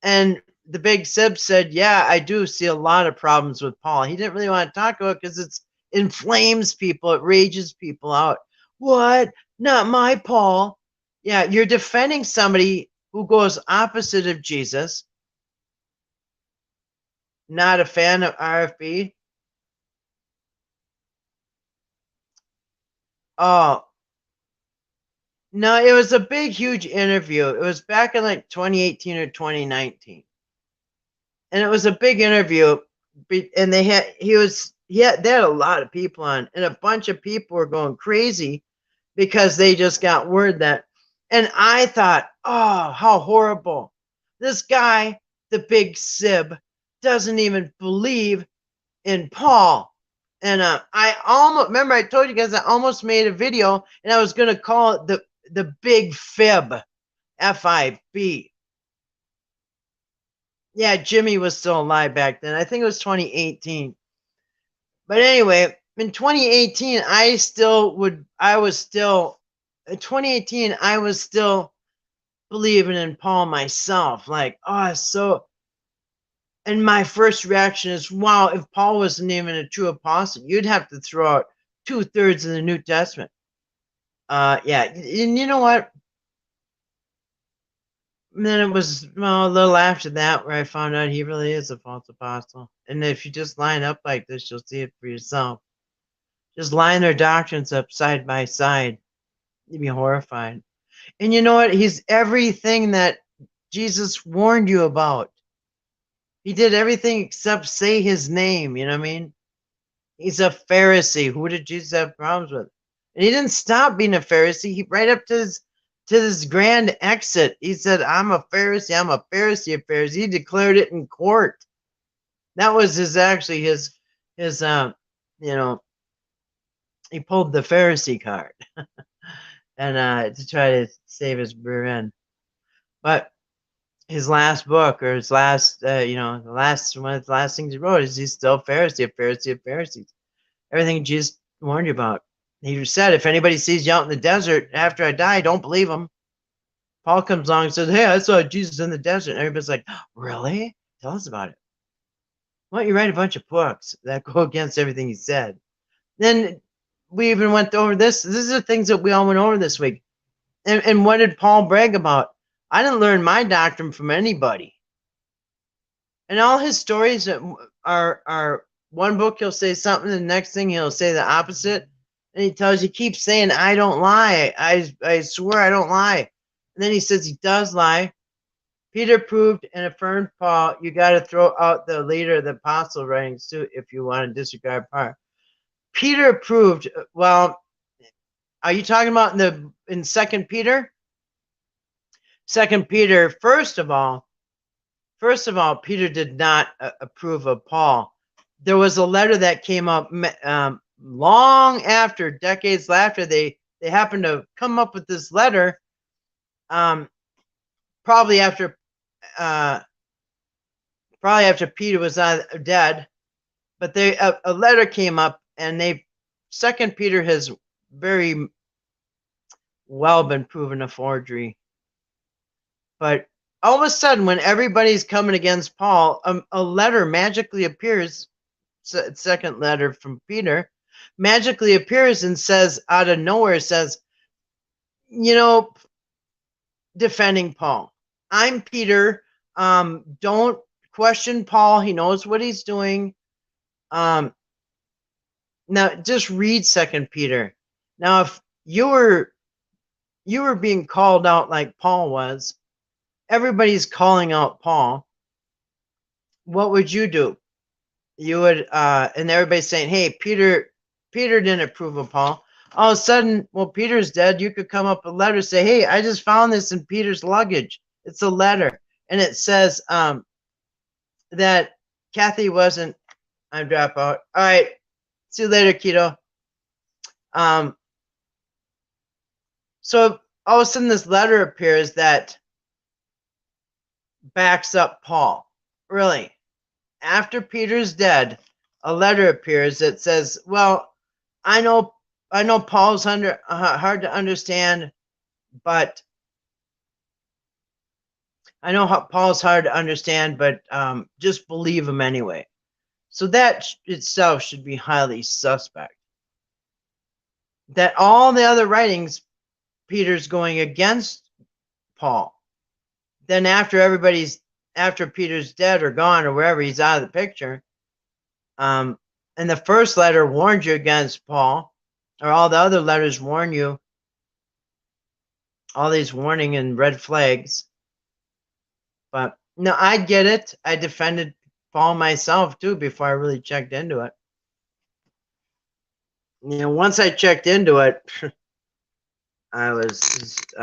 And the Big Sib said, yeah, I do see a lot of problems with Paul. He didn't really want to talk about it because it inflames people. It rages people out. What? Not my Paul. Yeah, you're defending somebody who goes opposite of Jesus. Not a fan of RFB. Oh, no, it was a big, huge interview. It was back in like 2018 or 2019. And it was a big interview. And they had a lot of people on, and a bunch of people were going crazy because they just got word that. And I thought, oh, how horrible. This guy, the Big Sib, doesn't even believe in Paul. And I almost, remember I told you guys I almost made a video and I was going to call it the Big Fib, F-I-B. Yeah, Jimmy was still alive back then. I think it was 2018. But anyway, in 2018, I was still believing in Paul myself. Like, oh, so, and my first reaction is, wow, if Paul wasn't even a true apostle, you'd have to throw out 2/3 of the New Testament. Yeah, and you know what? And then it was a little after that where I found out he really is a false apostle. And if you just line up like this, you'll see it for yourself. Just line their doctrines up side by side. You'd be horrified. And you know what? He's everything that Jesus warned you about. He did everything except say his name. You know what I mean? He's a Pharisee. Who did Jesus have problems with? And he didn't stop being a Pharisee. He right up to his grand exit, he said, I'm a Pharisee. I'm a Pharisee of Pharisees. He declared it in court. That was his you know, he pulled the Pharisee card and to try to save his rear end. But his last book, or his last, one of the last things he wrote is he's still a Pharisee of Pharisees. Everything Jesus warned you about. He said, if anybody sees you out in the desert after I die, don't believe him. Paul comes along and says, hey, I saw Jesus in the desert. And everybody's like, really? Tell us about it. Why don't you write a bunch of books that go against everything he said? Then we even went over this. These are things that we all went over this week. And what did Paul brag about? I didn't learn my doctrine from anybody. And all his stories are one book he'll say something, the next thing he'll say the opposite. And he tells you, keep saying, I don't lie. I swear I don't lie. And then he says he does lie. Peter proved and affirmed Paul. You got to throw out the leader of the apostle writing suit if you want to disregard Paul. Peter proved, well, are you talking about in 2 Peter? 2 Peter, first of all, Peter did not approve of Paul. There was a letter that came up long after, decades after, they happened to come up with this letter, probably after Peter was dead, but a letter came up, and 2 Peter has very well been proven a forgery. But all of a sudden, when everybody's coming against Paul, a letter magically appears, second letter from Peter, magically appears and says, out of nowhere, says, defending Paul. I'm Peter. Don't question Paul. He knows what he's doing. Now, just read 2 Peter. Now, if you were being called out like Paul was, everybody's calling out Paul, what would you do? you would, and everybody's saying, hey, Peter didn't approve of Paul. All of a sudden, well, Peter's dead. You could come up with a letter, say, hey, I just found this in Peter's luggage. It's a letter. And it says that Kathy wasn't on dropout. All right. See you later, Keto. So all of a sudden, this letter appears that backs up Paul. Really, after Peter's dead, a letter appears that says, well, I know Paul's hard to understand, but I know how Paul's hard to understand, but just believe him anyway. So that itself should be highly suspect. That all the other writings, Peter's going against Paul. Then after Peter's dead or gone or wherever, he's out of the picture. And the first letter warned you against Paul, or all the other letters warn you. All these warning and red flags. But no, I get it. I defended Paul myself too before I really checked into it. You know, once I checked into it, I was just,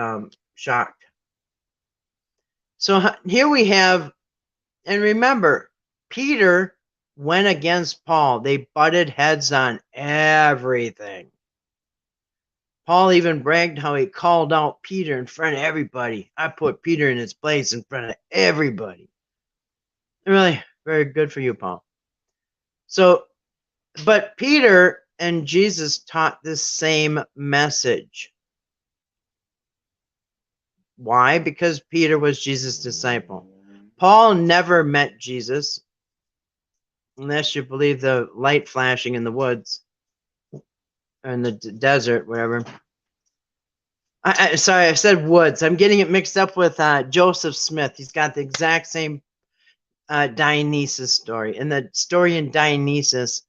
shocked. So here we have, and remember, Peter went against Paul. They butted heads on everything. Paul even bragged how he called out Peter in front of everybody. I put Peter in his place in front of everybody. Really, very good for you, Paul. So, but Peter and Jesus taught this same message. Why? Because Peter was Jesus' disciple. Paul never met Jesus, unless you believe the light flashing in the woods or in the desert, wherever. Sorry, I said woods. I'm getting it mixed up with Joseph Smith. He's got the exact same Dionysus story. In the story in Dionysus,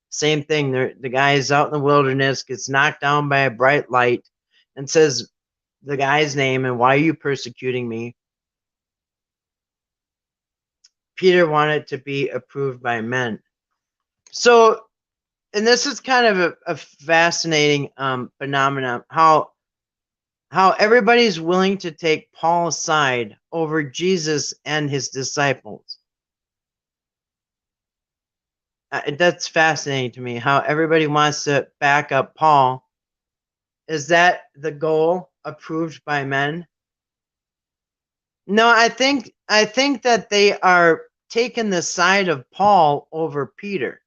same thing. The guy is out in the wilderness, gets knocked down by a bright light, and says the guy's name and why are you persecuting me? Peter wanted to be approved by men. So, and this is kind of a fascinating phenomenon, how everybody's willing to take Paul's side over Jesus and his disciples. That's fascinating to me, how everybody wants to back up Paul. Is that the goal, approved by men? No, I think that they are taking the side of Paul over Peter.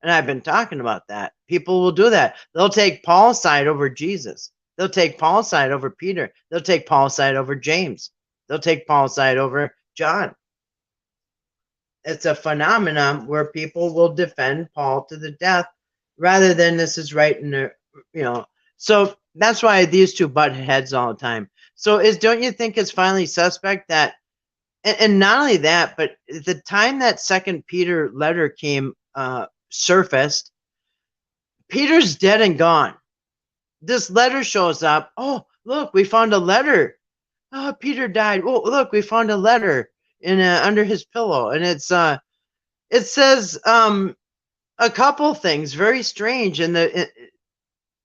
And I've been talking about that. People will do that. They'll take Paul's side over Jesus. They'll take Paul's side over Peter. They'll take Paul's side over James. They'll take Paul's side over John. It's a phenomenon where people will defend Paul to the death rather than this is right in the, you know. So that's why these two butt heads all the time. So don't you think it's finally suspect that, and not only that, but the time that Second Peter letter came surfaced, Peter's dead and gone. This letter shows up. Oh, look, we found a letter. Oh, Peter died. Oh, look, we found a letter in under his pillow, and it says a couple things very strange. And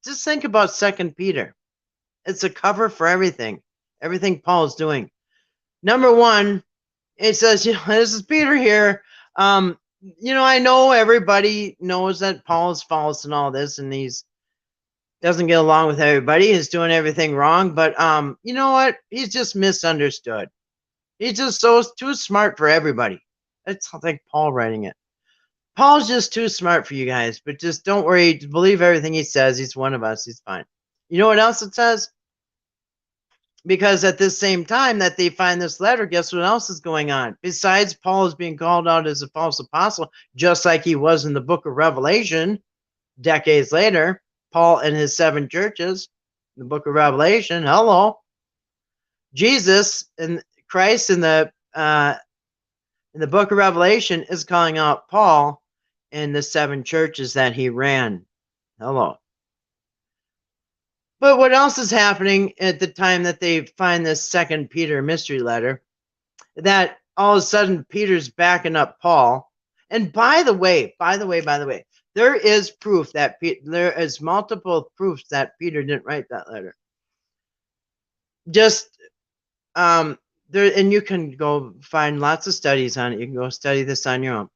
just think about Second Peter. It's a cover for everything Paul's doing. Number one, it says, this is Peter here. I know everybody knows that Paul is false and all this, and he's doesn't get along with everybody. He's doing everything wrong, but you know what? He's just misunderstood. He's just too smart for everybody. That's like Paul writing it. Paul's just too smart for you guys, but just don't worry. Believe everything he says. He's one of us. He's fine. You know what else it says? Because at this same time that they find this letter, guess what else is going on? Besides Paul is being called out as a false apostle, just like he was in the book of Revelation decades later, Paul and his 7 churches, in the book of Revelation, hello. Jesus and Christ in the book of Revelation is calling out Paul in the 7 churches that he ran. Hello. But what else is happening at the time that they find this Second Peter mystery letter? That all of a sudden Peter's backing up Paul. And by the way, there is proof that there is multiple proofs that Peter didn't write that letter. Just there, and you can go find lots of studies on it. You can go study this on your own,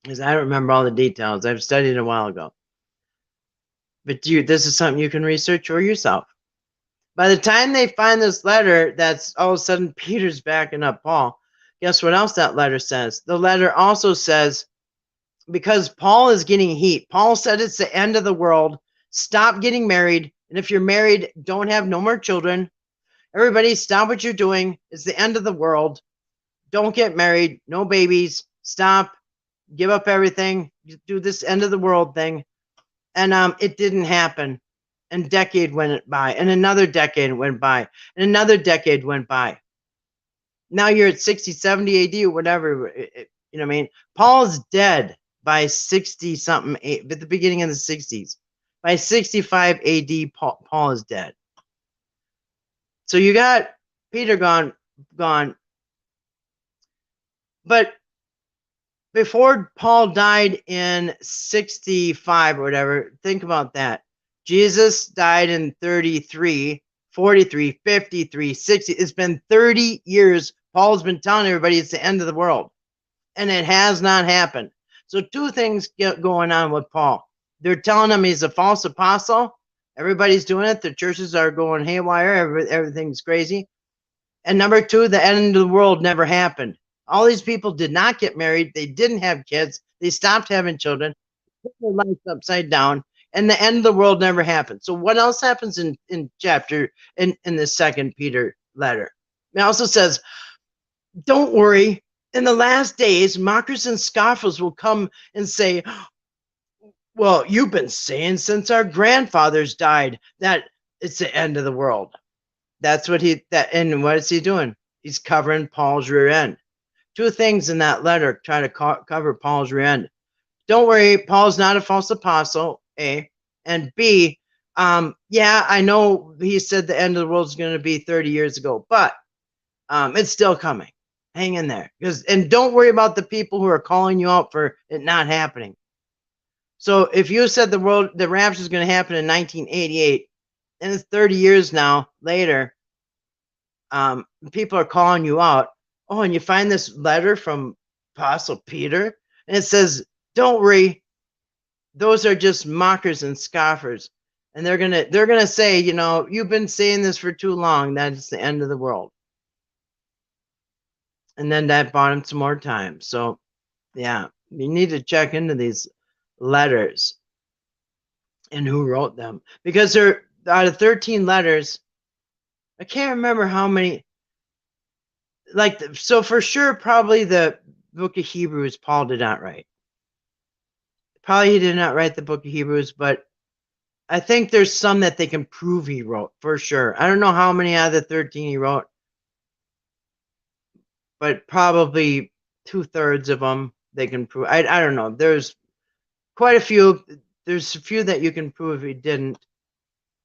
because I don't remember all the details. I've studied it a while ago. But this is something you can research for yourself. By the time they find this letter, that's all of a sudden Peter's backing up Paul. Guess what else that letter says? The letter also says, because Paul is getting heat. Paul said it's the end of the world. Stop getting married. And if you're married, don't have no more children. Everybody, stop what you're doing. It's the end of the world. Don't get married. No babies. Stop. Give up everything. Do this end of the world thing. And it didn't happen. And a decade went by. And another decade went by. And another decade went by. Now you're at 60, 70 AD or whatever. You know what I mean? Paul's dead by 60 something, at the beginning of the 60s. By 65 AD, Paul is dead. So you got Peter gone. But before Paul died in 65 or whatever, think about that. Jesus died in 33, 43, 53, 60. It's been 30 years. Paul's been telling everybody it's the end of the world. And it has not happened. So two things going on with Paul. They're telling him he's a false apostle. Everybody's doing it. The churches are going haywire. Everything's crazy. And number two, the end of the world never happened. All these people did not get married. They didn't have kids. They stopped having children. Put their lives upside down. And the end of the world never happened. So what else happens in the second Peter letter? It also says, don't worry. In the last days, mockers and scoffers will come and say, well, you've been saying since our grandfathers died that it's the end of the world. That's what and what is he doing? He's covering Paul's rear end. Two things in that letter try to cover Paul's rear end. Don't worry, Paul's not a false apostle, A. And B, yeah, I know he said the end of the world is going to be 30 years ago, but it's still coming. Hang in there. And don't worry about the people who are calling you out for it not happening. So if you said the rapture is going to happen in 1988, and it's 30 years now later, people are calling you out. Oh, and you find this letter from Apostle Peter, and it says, don't worry, those are just mockers and scoffers. And they're gonna say, you know, you've been saying this for too long, that it's the end of the world. And then that bought him some more time. So yeah, you need to check into these letters and who wrote them, because they're out of 13 letters. I can't remember how many. So for sure, probably the book of Hebrews, Paul did not write. Probably he did not write the book of Hebrews, but I think there's some that they can prove he wrote for sure. I don't know how many out of the 13 he wrote, but probably 2/3 of them they can prove. I don't know. There's quite a few. There's a few that you can prove he didn't.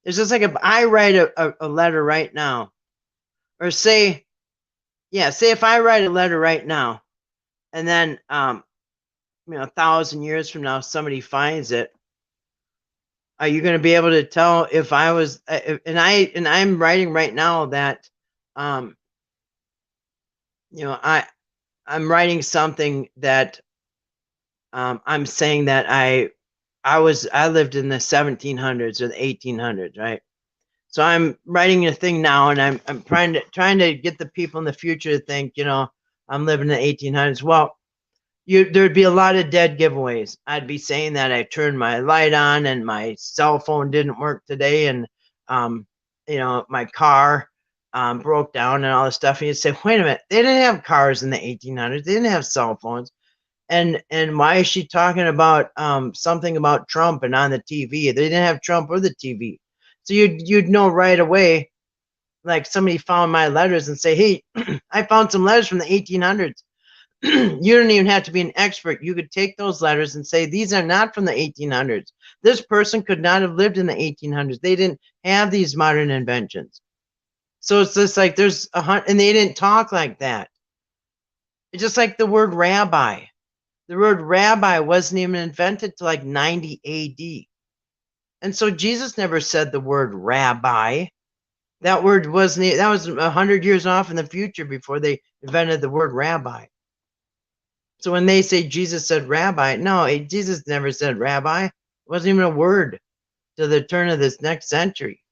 It's just like if I write a letter right now, or say if I write a letter right now, and then 1,000 years from now somebody finds it, are you going to be able to tell if I was? And I'm writing right now that I'm writing something that I'm saying that I lived in the 1700s or the 1800s, right? So I'm writing a thing now, and I'm trying to get the people in the future to think, I'm living in the 1800s. Well, there'd be a lot of dead giveaways. I'd be saying that I turned my light on and my cell phone didn't work today, and my car broke down and all this stuff. And you'd say, wait a minute, they didn't have cars in the 1800s. They didn't have cell phones. And why is she talking about something about Trump and on the TV? They didn't have Trump or the TV. So you'd know right away, like somebody found my letters and say, hey, I found some letters from the 1800s. You don't even have to be an expert. You could take those letters and say, these are not from the 1800s. This person could not have lived in the 1800s. They didn't have these modern inventions. So it's just like and they didn't talk like that. It's just like the word rabbi. The word rabbi wasn't even invented till like 90 AD. And so Jesus never said the word rabbi. That word wasn't, that was 100 years off in the future before they invented the word rabbi. So when they say Jesus said rabbi, no, Jesus never said rabbi. It wasn't even a word till the turn of this next century.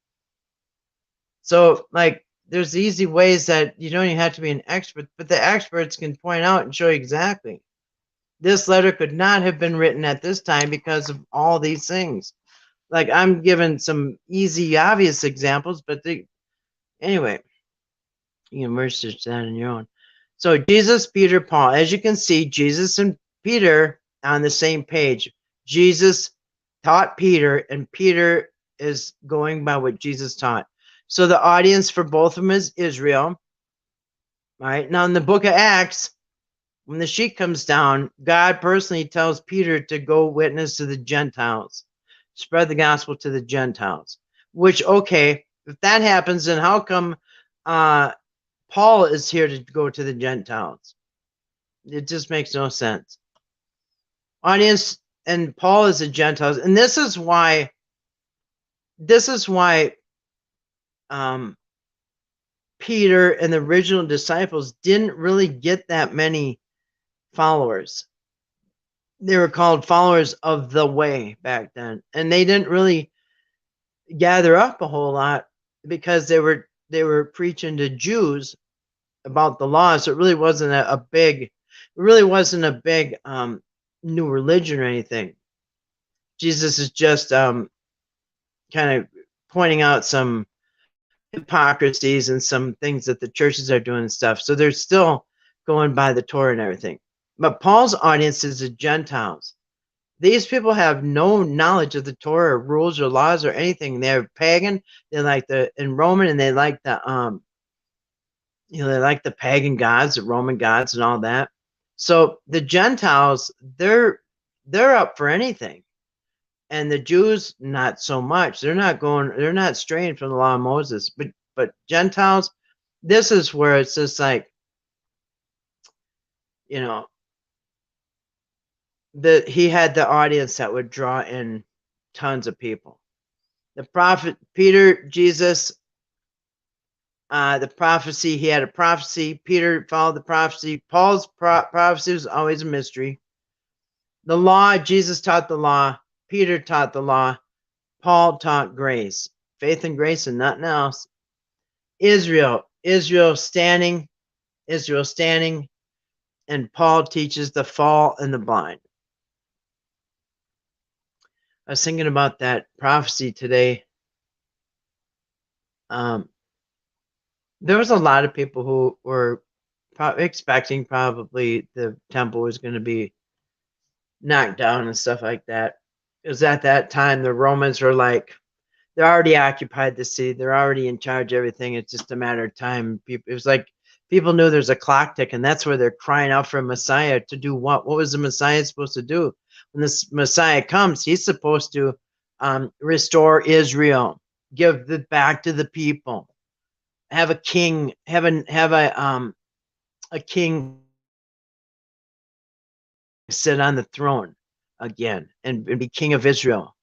So, like, there's easy ways that you don't even have to be an expert, but the experts can point out and show you exactly. This letter could not have been written at this time because of all these things. Like, I'm giving some easy, obvious examples, but anyway, you can research that on your own. So, Jesus, Peter, Paul. As you can see, Jesus and Peter on the same page. Jesus taught Peter, and Peter is going by what Jesus taught. So the audience for both of them is Israel. Right now, in the book of Acts, when the sheet comes down, God personally tells Peter to go witness to the Gentiles, spread the gospel to the Gentiles. Which, okay, if that happens, then how come Paul is here to go to the Gentiles? It just makes no sense. Audience, and Paul is a Gentiles, and this is why Peter and the original disciples didn't really get that many followers. They were called followers of the way back then, and they didn't really gather up a whole lot because they were preaching to Jews about the law. So it really wasn't a big new religion or anything. Jesus is just kind of pointing out some hypocrisies and some things that the churches are doing and stuff. So they're still going by the Torah and everything. But Paul's audience is the Gentiles. These people have no knowledge of the Torah or rules or laws or anything. They're pagan. They like in Roman, and they like the they like the pagan gods, the Roman gods, and all that. So the Gentiles, they're up for anything. And the Jews, not so much. They're not straying from the law of Moses. But Gentiles, this is where it's just like, he had the audience that would draw in tons of people. The prophet Peter, Jesus, the prophecy, he had a prophecy. Peter followed the prophecy. Paul's prophecy was always a mystery. The law, Jesus taught the law. Peter taught the law. Paul taught grace, faith and grace, and nothing else. Israel standing, and Paul teaches the fall and the blind. I was thinking about that prophecy today. There was a lot of people who were expecting probably the temple was going to be knocked down and stuff like that. Because at that time, the Romans were like, they're already occupied the city. They're already in charge of everything. It's just a matter of time. It was like people knew there's a clock tick, and that's where they're crying out for a Messiah to do what? What was the Messiah supposed to do? When this Messiah comes, he's supposed to restore Israel, give it back to the people, have a king, have a king sit on the throne again and be king of Israel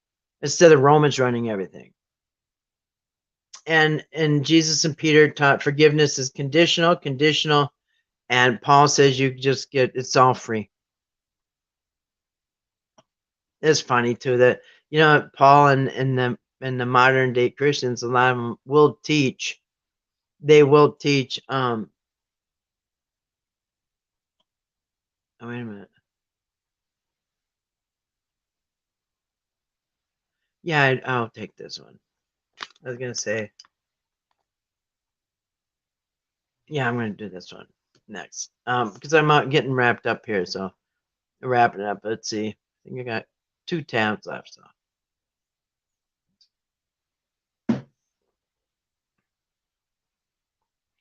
instead of Romans running everything. And Jesus and Peter taught forgiveness is conditional, and Paul says you just it's all free. It's funny too that Paul and the modern day Christians, a lot of them will teach. They will teach. Oh, wait a minute. Yeah, I'll take this one. I was gonna say. Yeah, I'm gonna do this one next. Because I'm getting wrapped up here, so wrapping it up. Let's see. I think I got 2 tabs left. So.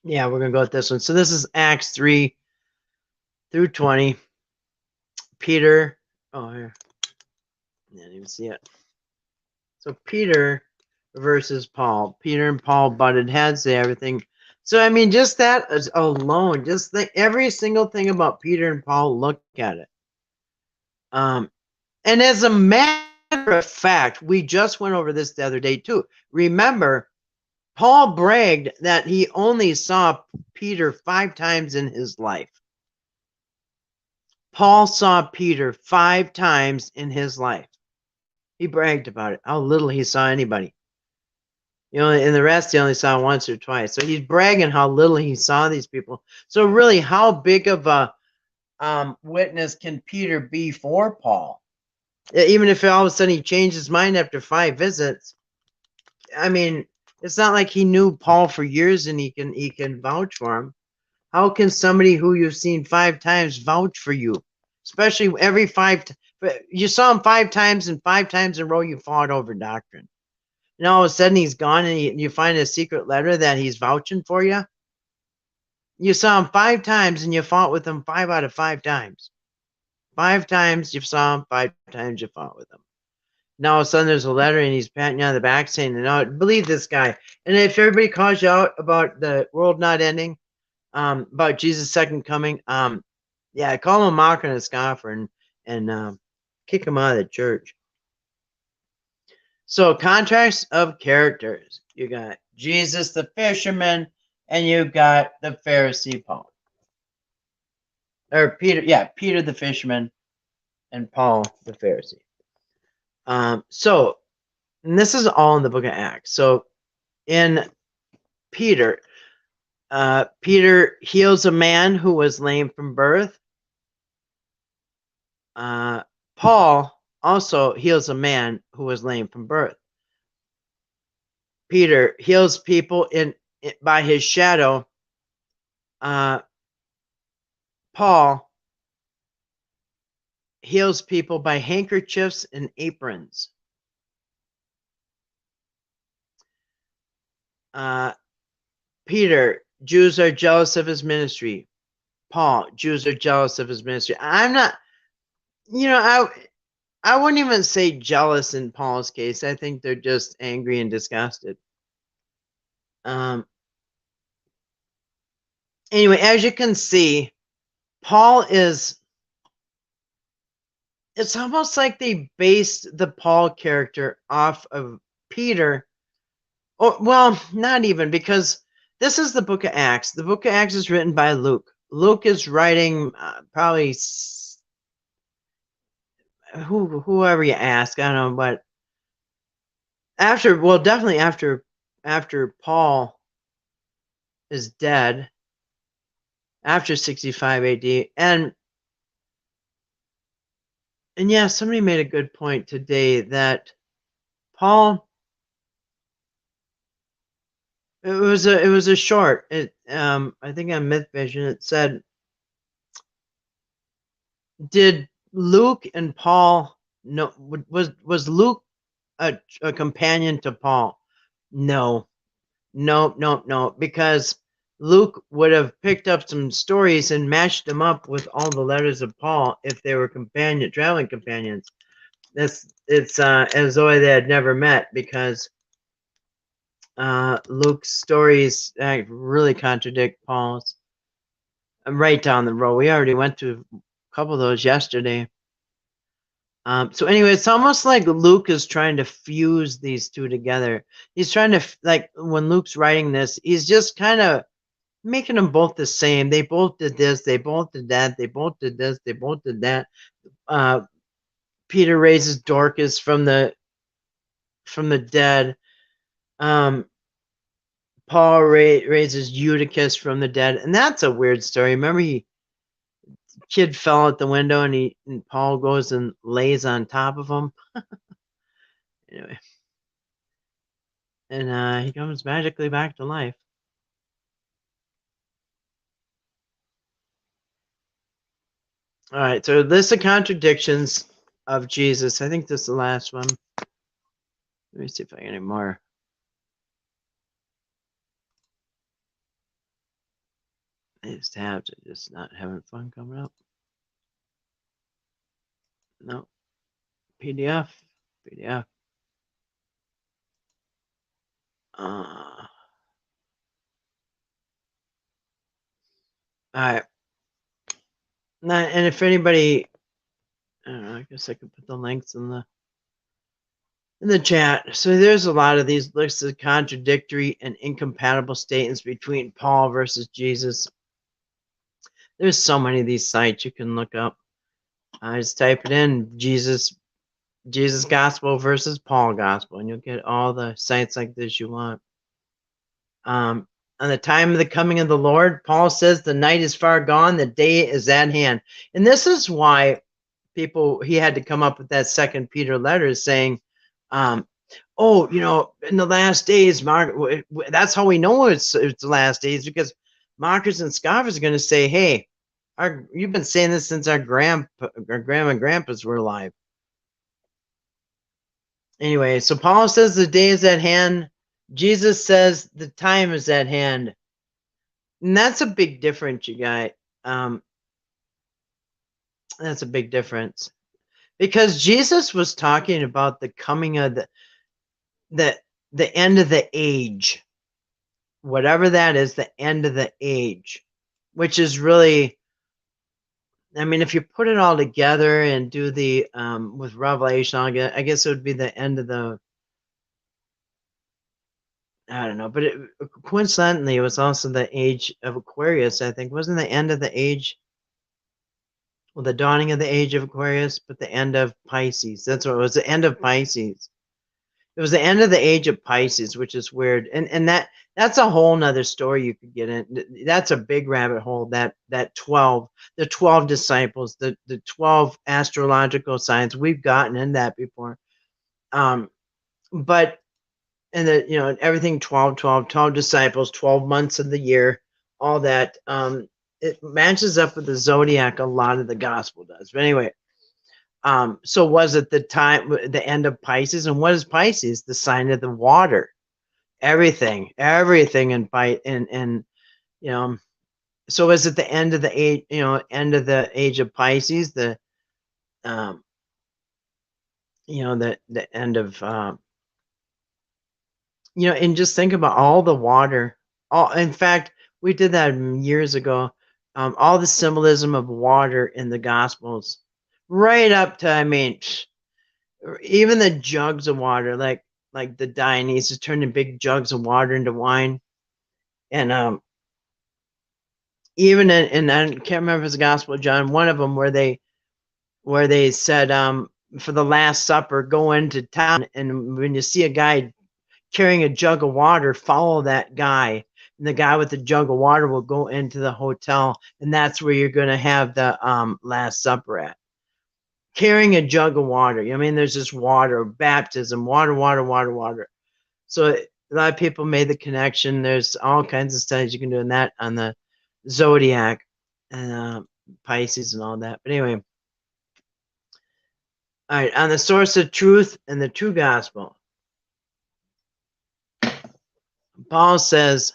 Yeah, we're gonna go with this one. So this is Acts 3 through 20. Peter. Oh, here. I didn't even see it. So Peter versus Paul. Peter and Paul butted heads. Everything. So I mean, just that alone, just every single thing about Peter and Paul. Look at it. And as a matter of fact, we just went over this the other day too. Remember, Paul bragged that he only saw Peter 5 times in his life. Paul saw Peter 5 times in his life. He bragged about it, how little he saw anybody. And the rest he only saw once or twice. So he's bragging how little he saw these people. So really, how big of a witness can Peter be for Paul? Even if all of a sudden he changed his mind after 5 visits, I mean, it's not like he knew Paul for years and he can vouch for him. How can somebody who you've seen 5 times vouch for you? Especially every 5 you saw him 5 times and 5 times in a row you fought over doctrine. And all of a sudden he's gone and you find a secret letter that he's vouching for you. You saw him 5 times and you fought with him 5 out of 5 times. 5 times you saw him, 5 times you fought with him. Now all of a sudden there's a letter and he's patting you on the back saying, no, believe this guy. And if everybody calls you out about the world not ending, about Jesus' second coming, yeah, call him a mocker and a scoffer and kick him out of the church. So contrast of characters. You got Jesus the fisherman and you got the Pharisee Paul. Or Peter, yeah, Peter the fisherman and Paul the Pharisee. And this is all in the book of Acts. So in Peter, Peter heals a man who was lame from birth. Paul also heals a man who was lame from birth. Peter heals people by his shadow. Paul heals people by handkerchiefs and aprons. Peter, Jews are jealous of his ministry. Paul, Jews are jealous of his ministry. I'm not, I wouldn't even say jealous in Paul's case. I think they're just angry and disgusted. Anyway, as you can see, Paul it's almost like they based the Paul character off of Peter. Or, well, not even, because this is the book of Acts. The book of Acts is written by Luke. Luke is writing probably whoever you ask, I don't know, but definitely after Paul is dead, after 65 AD, and yeah, somebody made a good point today that Paul. It was a short. I think on Myth Vision it said, did Luke and Paul no was Luke a companion to Paul? No, because Luke would have picked up some stories and matched them up with all the letters of Paul if they were traveling companions. It's as though they had never met, because Luke's stories really contradict Paul's. Right down the road. We already went to a couple of those yesterday. So anyway, it's almost like Luke is trying to fuse these two together. He's trying to, like, when Luke's writing this, he's just kind of making them both the same. They both did this, they both did that, they both did this, they both did that. Peter raises Dorcas from the dead. Paul raises Eutychus from the dead, and that's a weird story. Remember, kid fell out the window and Paul goes and lays on top of him. Anyway, and he comes magically back to life. All right, so list of contradictions of Jesus. I think this is the last one. Let me see if I get any more. These tabs are just not having fun coming up. No. PDF. All right. And if anybody I don't know, I guess I could put the links in the chat. So there's a lot of these lists of contradictory and incompatible statements between Paul versus Jesus. There's so many of these sites you can look up. I just type it in Jesus gospel versus Paul gospel, and you'll get all the sites like this you want. On the time of the coming of the Lord, Paul says the night is far gone, the day is at hand. And this is why he had to come up with that second Peter letter saying, oh, in the last days, that's how we know it's the last days, because mockers and scoffers are going to say, hey, you've been saying this since our grandma and grandpas were alive. Anyway, so Paul says the day is at hand. Jesus says the time is at hand. And that's a big difference, you guys. That's a big difference. Because Jesus was talking about the coming of the end of the age. Whatever that is, the end of the age. Which is really, I mean, if you put it all together and do the, with Revelation, I guess it would be the end of the, I don't know, but coincidentally, it was also the age of Aquarius, I think. Wasn't the end of the age, well, the dawning of the age of Aquarius, but the end of Pisces. That's what it was, the end of Pisces. It was the end of the age of Pisces, which is weird. And that's a whole nother story you could get in. That's a big rabbit hole, the 12 disciples, the 12 astrological signs. We've gotten in that before. But and everything 12 disciples, 12 months of the year, all that, it matches up with the zodiac. A lot of the gospel does. But anyway, so was it the end of Pisces? And what is Pisces? The sign of the water. Everything in and so is it the end of the age, end of the age of Pisces, the the end of and just think about all the water. In fact, we did that years ago. All the symbolism of water in the Gospels, right up to, I mean, even the jugs of water, like the Dionysus turning big jugs of water into wine, and even in I can't remember if it's the Gospel of John, one of them where they said, for the Last Supper, go into town, and when you see a guy carrying a jug of water, follow that guy. And the guy with the jug of water will go into the hotel, and that's where you're going to have the Last Supper at. Carrying a jug of water. I mean, there's just water, baptism, water. So a lot of people made the connection. There's all kinds of studies you can do in that on the zodiac and Pisces and all that. But anyway, all right, on the source of truth and the true gospel. Paul says,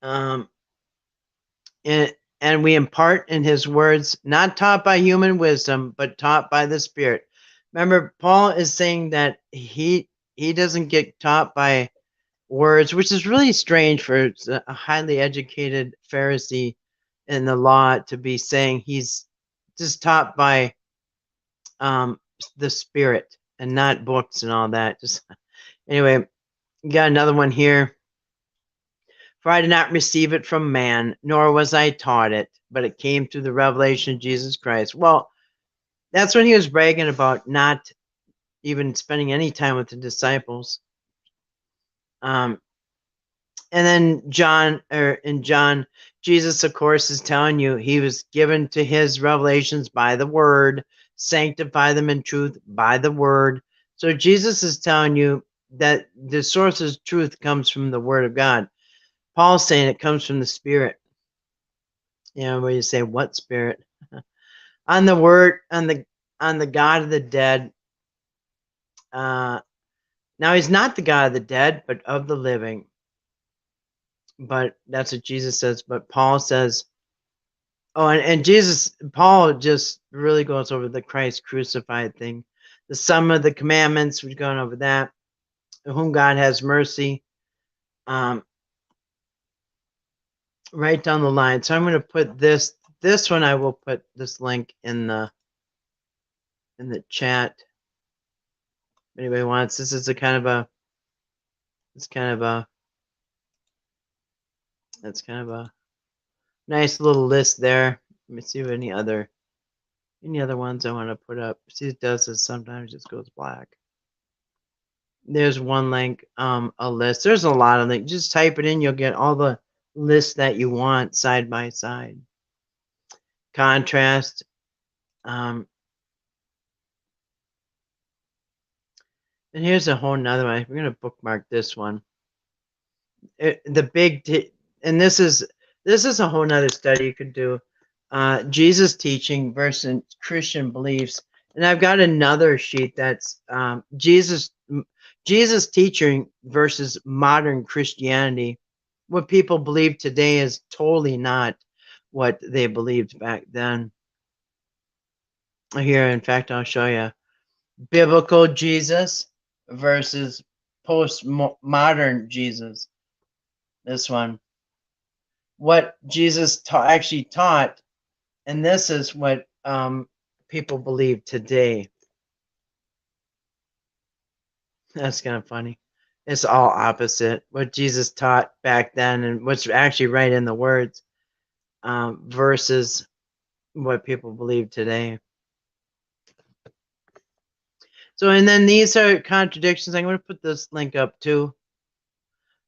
and we impart in his words, not taught by human wisdom, but taught by the Spirit. Remember, Paul is saying that he doesn't get taught by words, which is really strange for a highly educated Pharisee in the law to be saying he's just taught by the Spirit and not books and all that. Just anyway, got another one here. For I did not receive it from man, nor was I taught it, but it came through the revelation of Jesus Christ. Well, that's when he was bragging about not even spending any time with the disciples. And then in John, Jesus, of course, is telling you he was given to his revelations by the word, sanctify them in truth by the word. So Jesus is telling you that the source of truth comes from the word of God. Paul's saying it comes from the Spirit. Where you say, what Spirit? On the word, on the God of the dead. Now he's not the God of the dead, but of the living. But that's what Jesus says. But Paul says, and Paul just really goes over the Christ crucified thing. The sum of the commandments, we've gone over that. Whom God has mercy. Right down the line. So I'm going to put this this one I will put this link in the chat. If anybody wants, this is a kind of a that's kind of a nice little list there. Let me see if any other ones I want to put up. See, it does this sometimes, just goes black. There's one link, a list. There's a lot of links. Just type it in, you'll get all the lists that you want side by side. Contrast. And here's a whole nother one. We're gonna bookmark this one. And this is a whole nother study you could do. Jesus teaching versus Christian beliefs. And I've got another sheet that's Jesus teaching versus modern Christianity. What people believe today is totally not what they believed back then. Here, in fact, I'll show you. Biblical Jesus versus postmodern Jesus. This one. What Jesus actually taught, and this is what people believe today. That's kind of funny. It's all opposite. What Jesus taught back then and what's actually right in the words versus what people believe today. So, and then these are contradictions. I'm going to put this link up too.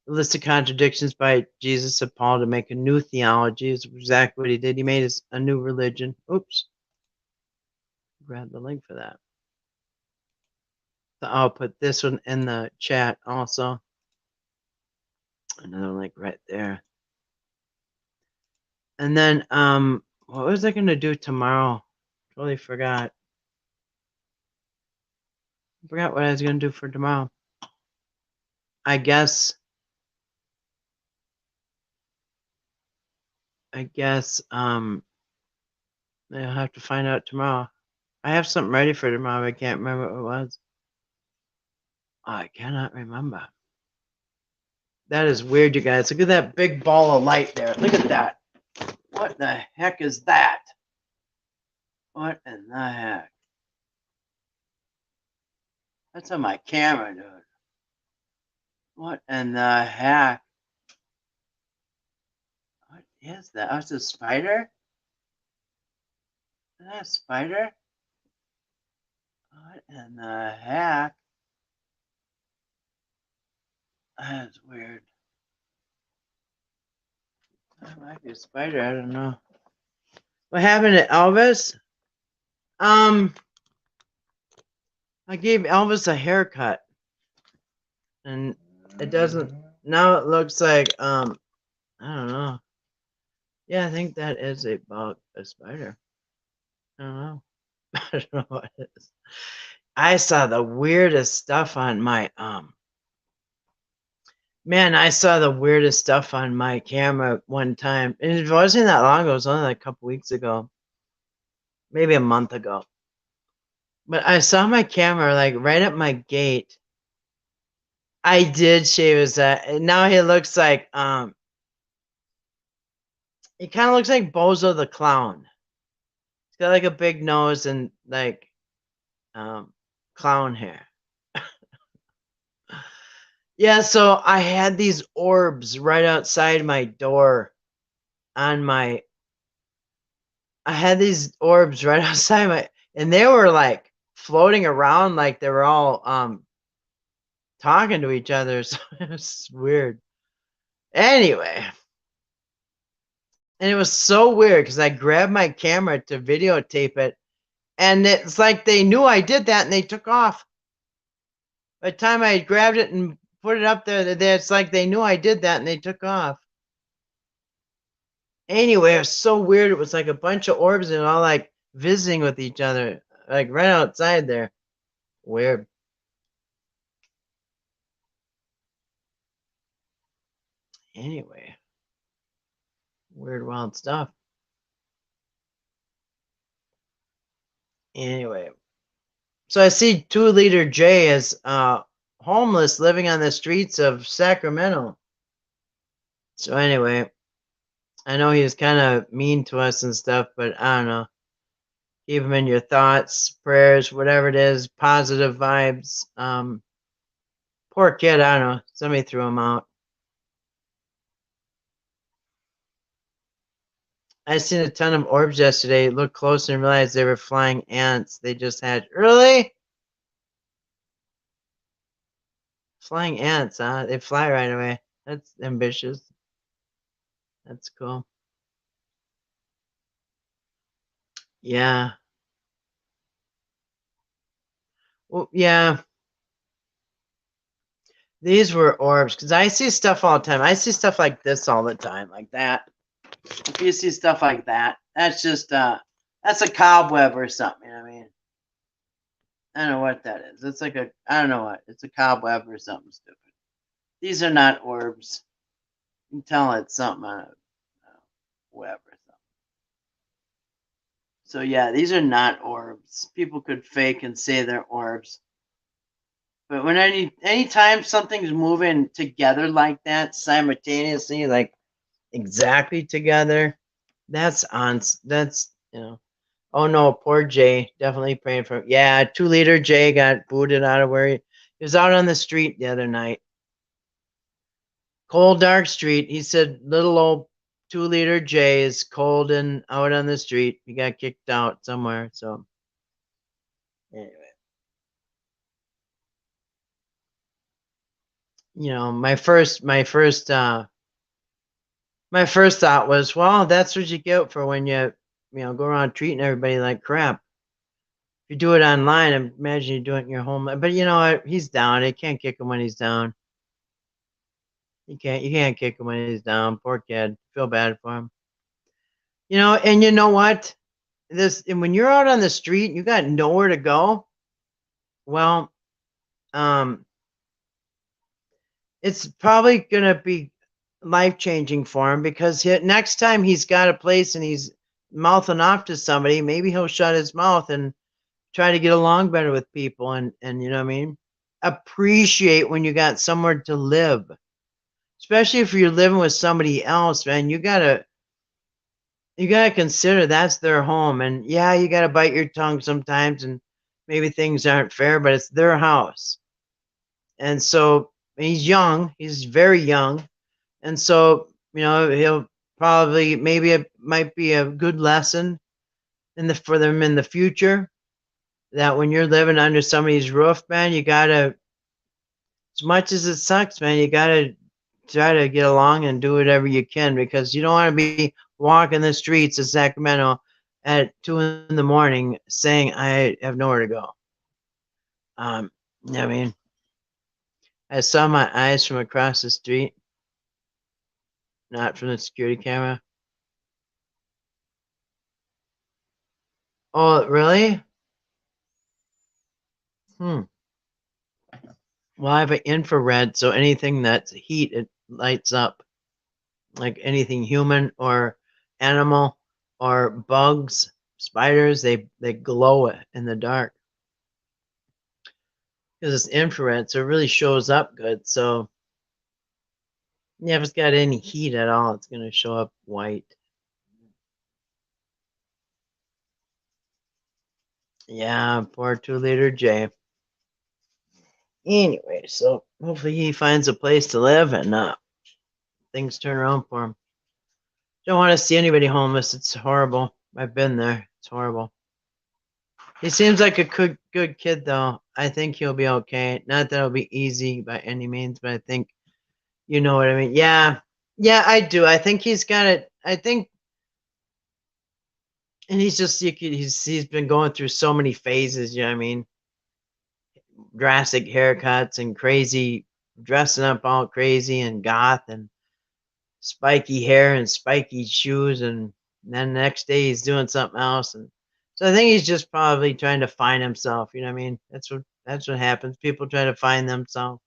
A list of contradictions by Jesus of Paul to make a new theology is exactly what he did. He made a new religion. Oops. Grab the link for that. So I'll put this one in the chat also. Another link right there. And then what was I going to do tomorrow? Totally forgot. I forgot what I was going to do for tomorrow. I guess I'll have to find out tomorrow. I have something ready for tomorrow. I can't remember what it was. Oh, I cannot remember. That is weird, you guys. Look at that big ball of light there. Look at that. What the heck is that? What in the heck? That's on my camera, dude. What in the heck? What is that? Oh, it's a spider? Is that a spider? What in the heck? That's weird. That might be a spider. I don't know. What happened to Elvis? I gave Elvis a haircut, and it doesn't. Now it looks like I don't know. Yeah, I think that is a bug, a spider. I don't know. I don't know what it is. I saw the weirdest stuff on my man, I saw the weirdest stuff on my camera one time. And it wasn't that long ago, it was only like a couple weeks ago. Maybe a month ago. But I saw my camera like right at my gate. I did shave his head. And now he looks like he kind of looks like Bozo the Clown. He's got like a big nose and like clown hair. Yeah, so I had these orbs right outside my door on my I had these orbs right outside my and they were like floating around like they were all talking to each other. So it was weird. Anyway, and it was so weird because I grabbed my camera to videotape it, and it's like they knew I did that and they took off. By the time I grabbed it and put it up there, it's like they knew I did that and they took off. Anyway, it was so weird. It was like a bunch of orbs and all like visiting with each other, like right outside there. Weird. Anyway, weird, wild stuff. Anyway, so I see 2-liter J is homeless living on the streets of Sacramento. So anyway, I know he was kind of mean to us and stuff, but I don't know. Keep him in your thoughts, prayers, whatever it is, positive vibes. Poor kid, I don't know. Somebody threw him out. I seen a ton of orbs yesterday. Looked closer and realized they were flying ants. They just had really flying ants, huh? They fly right away. That's ambitious. That's cool. Yeah. Well, yeah. These were orbs because I see stuff all the time. I see stuff like this all the time, like that. If you see stuff like that, that's just that's a cobweb or something. You know what I mean? I don't know what that is. It's like a I don't know what. It's a cobweb or something stupid. These are not orbs. You can tell it's something on a web or something. So yeah, these are not orbs. People could fake and say they're orbs. But when anytime something's moving together like that simultaneously, like exactly together, that's on. That's Oh no, poor Jay. Definitely praying for him. Yeah, 2 liter Jay got booted out of where he was out on the street the other night. Cold dark street. He said little old 2 liter Jay is cold and out on the street. He got kicked out somewhere. So anyway, my first thought was, well, that's what you get for when you go around treating everybody like crap. If you do it online, imagine you do it in your home. But you know what? He's down. You can't kick him when he's down. You can't kick him when he's down. Poor kid. Feel bad for him. And you know what? And when you're out on the street and you got nowhere to go, well, um, it's probably gonna be life changing for him because next time he's got a place and he's mouthing off to somebody, maybe he'll shut his mouth and try to get along better with people and you know what I mean? Appreciate when you got somewhere to live. Especially if you're living with somebody else, man, you gotta consider that's their home. And yeah, you gotta bite your tongue sometimes and maybe things aren't fair, but it's their house. And so he's young, he's very young. And so, he'll probably maybe it might be a good lesson for them in the future that when you're living under somebody's roof, man, you gotta, as much as it sucks, man, you gotta try to get along and do whatever you can because you don't want to be walking the streets of Sacramento at 2 in the morning saying I have nowhere to go. I mean, I saw my eyes from across the street, not from the security camera. Oh, really? Hmm. Well, I have an infrared, so anything that's heat, it lights up. Like anything human or animal or bugs, spiders, they glow in the dark because it's infrared, so it really shows up good. So yeah, if it's got any heat at all, it's gonna show up white. Yeah, poor 2 liter J. Anyway, so hopefully he finds a place to live and things turn around for him. Don't want to see anybody homeless. It's horrible. I've been there. It's horrible. He seems like a good kid, though. I think he'll be okay. Not that it'll be easy by any means, but I think you know what I mean. Yeah, yeah, I do. I think he's got it. I think, and he's been going through so many phases. You know what I mean? Drastic haircuts and crazy dressing up all crazy and goth and spiky hair and spiky shoes, and then the next day he's doing something else. And so I think he's just probably trying to find himself. You know what I mean? That's what happens. People try to find themselves.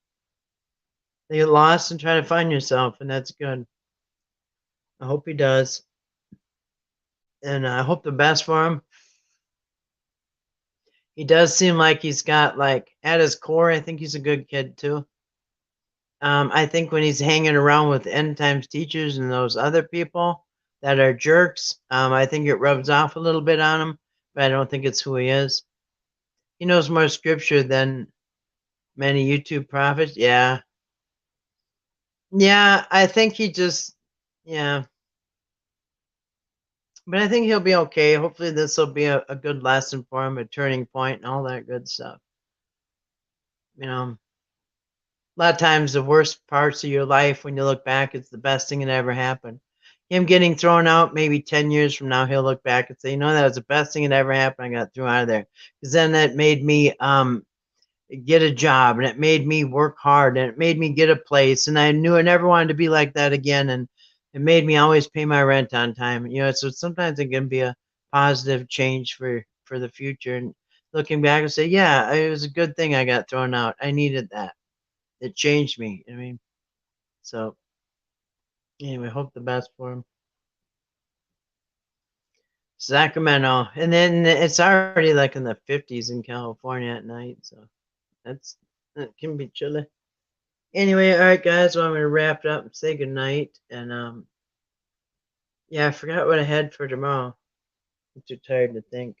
They get lost and try to find yourself, and that's good. I hope he does, and I hope the best for him. He does seem like he's got like at his core. I think he's a good kid too. I think when he's hanging around with end times teachers and those other people, that are jerks. I think it rubs off a little bit on him, but I don't think it's who he is. He knows more scripture than many YouTube prophets. Yeah. Yeah, I think he just, yeah. But I think he'll be okay. Hopefully, this will be a good lesson for him, a turning point, and all that good stuff. You know, a lot of times the worst parts of your life, when you look back, it's the best thing that ever happened. Him getting thrown out, maybe 10 years from now, he'll look back and say, you know, that was the best thing that ever happened. I got thrown out of there. Because then that made me get a job, and it made me work hard, and it made me get a place. And I knew I never wanted to be like that again. And it made me always pay my rent on time. You know, so sometimes it can be a positive change for the future. And looking back and say, yeah, it was a good thing I got thrown out. I needed that. It changed me. I mean, so anyway, hope the best for him. Sacramento, and then it's already like in the 50s in California at night, so that can be chilly. Anyway, all right, guys. Well, I'm gonna wrap it up and say goodnight. And yeah, I forgot what I had for tomorrow. I'm too tired to think,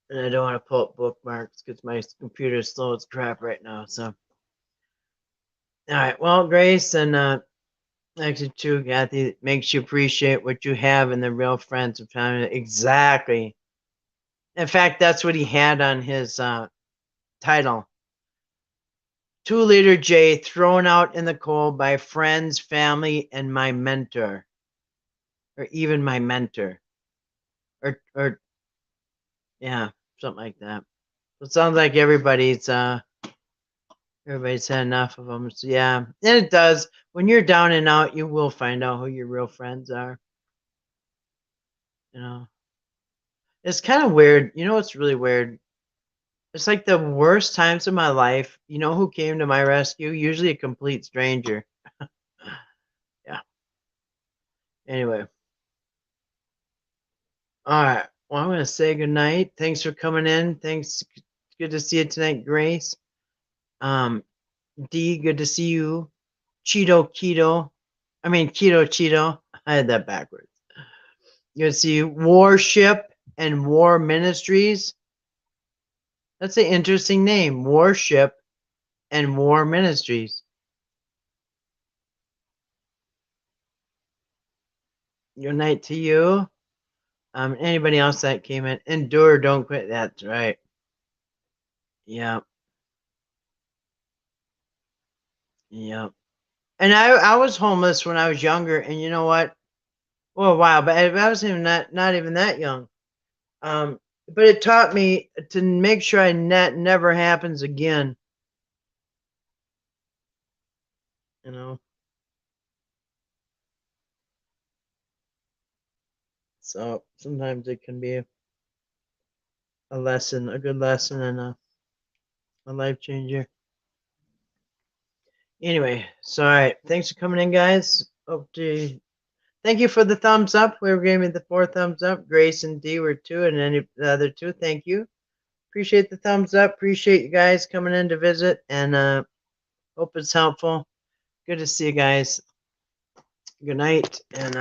and I don't want to pull up bookmarks because my computer is slow as crap right now. So, all right. Well, Grace and actually too, Kathy, it makes you appreciate what you have and the real friends of time. Exactly. In fact, that's what he had on his title. 2-liter J thrown out in the cold by friends, family, and my mentor, or even my mentor, or yeah, something like that. So it sounds like everybody's had enough of them. So yeah, and it does. When you're down and out, you will find out who your real friends are. You know, it's kind of weird. You know, what's really weird. It's like the worst times of my life. You know who came to my rescue? Usually a complete stranger. Yeah. Anyway. All right. Well, I'm going to say goodnight. Thanks for coming in. Thanks. Good to see you tonight, Grace. Um, D, good to see you. Keto. Cheeto. I had that backwards. Good to see you. Warship and War Ministries. That's an interesting name. Warship and War Ministries. Good night to you. Anybody else that came in? Endure, don't quit. That's right. Yeah. Yeah. And I was homeless when I was younger, and you know what? Well, a while, but I was even not even that young. But it taught me to make sure never happens again. You know, so sometimes it can be a lesson, a good lesson, and a life changer. Anyway, so all right, thanks for coming in, guys. Hope to thank you for the thumbs up. Whoever gave me the 4 thumbs up, Grace and D were 2, and any the other 2, thank you. Appreciate the thumbs up. Appreciate you guys coming in to visit, and hope it's helpful. Good to see you guys. Good night, and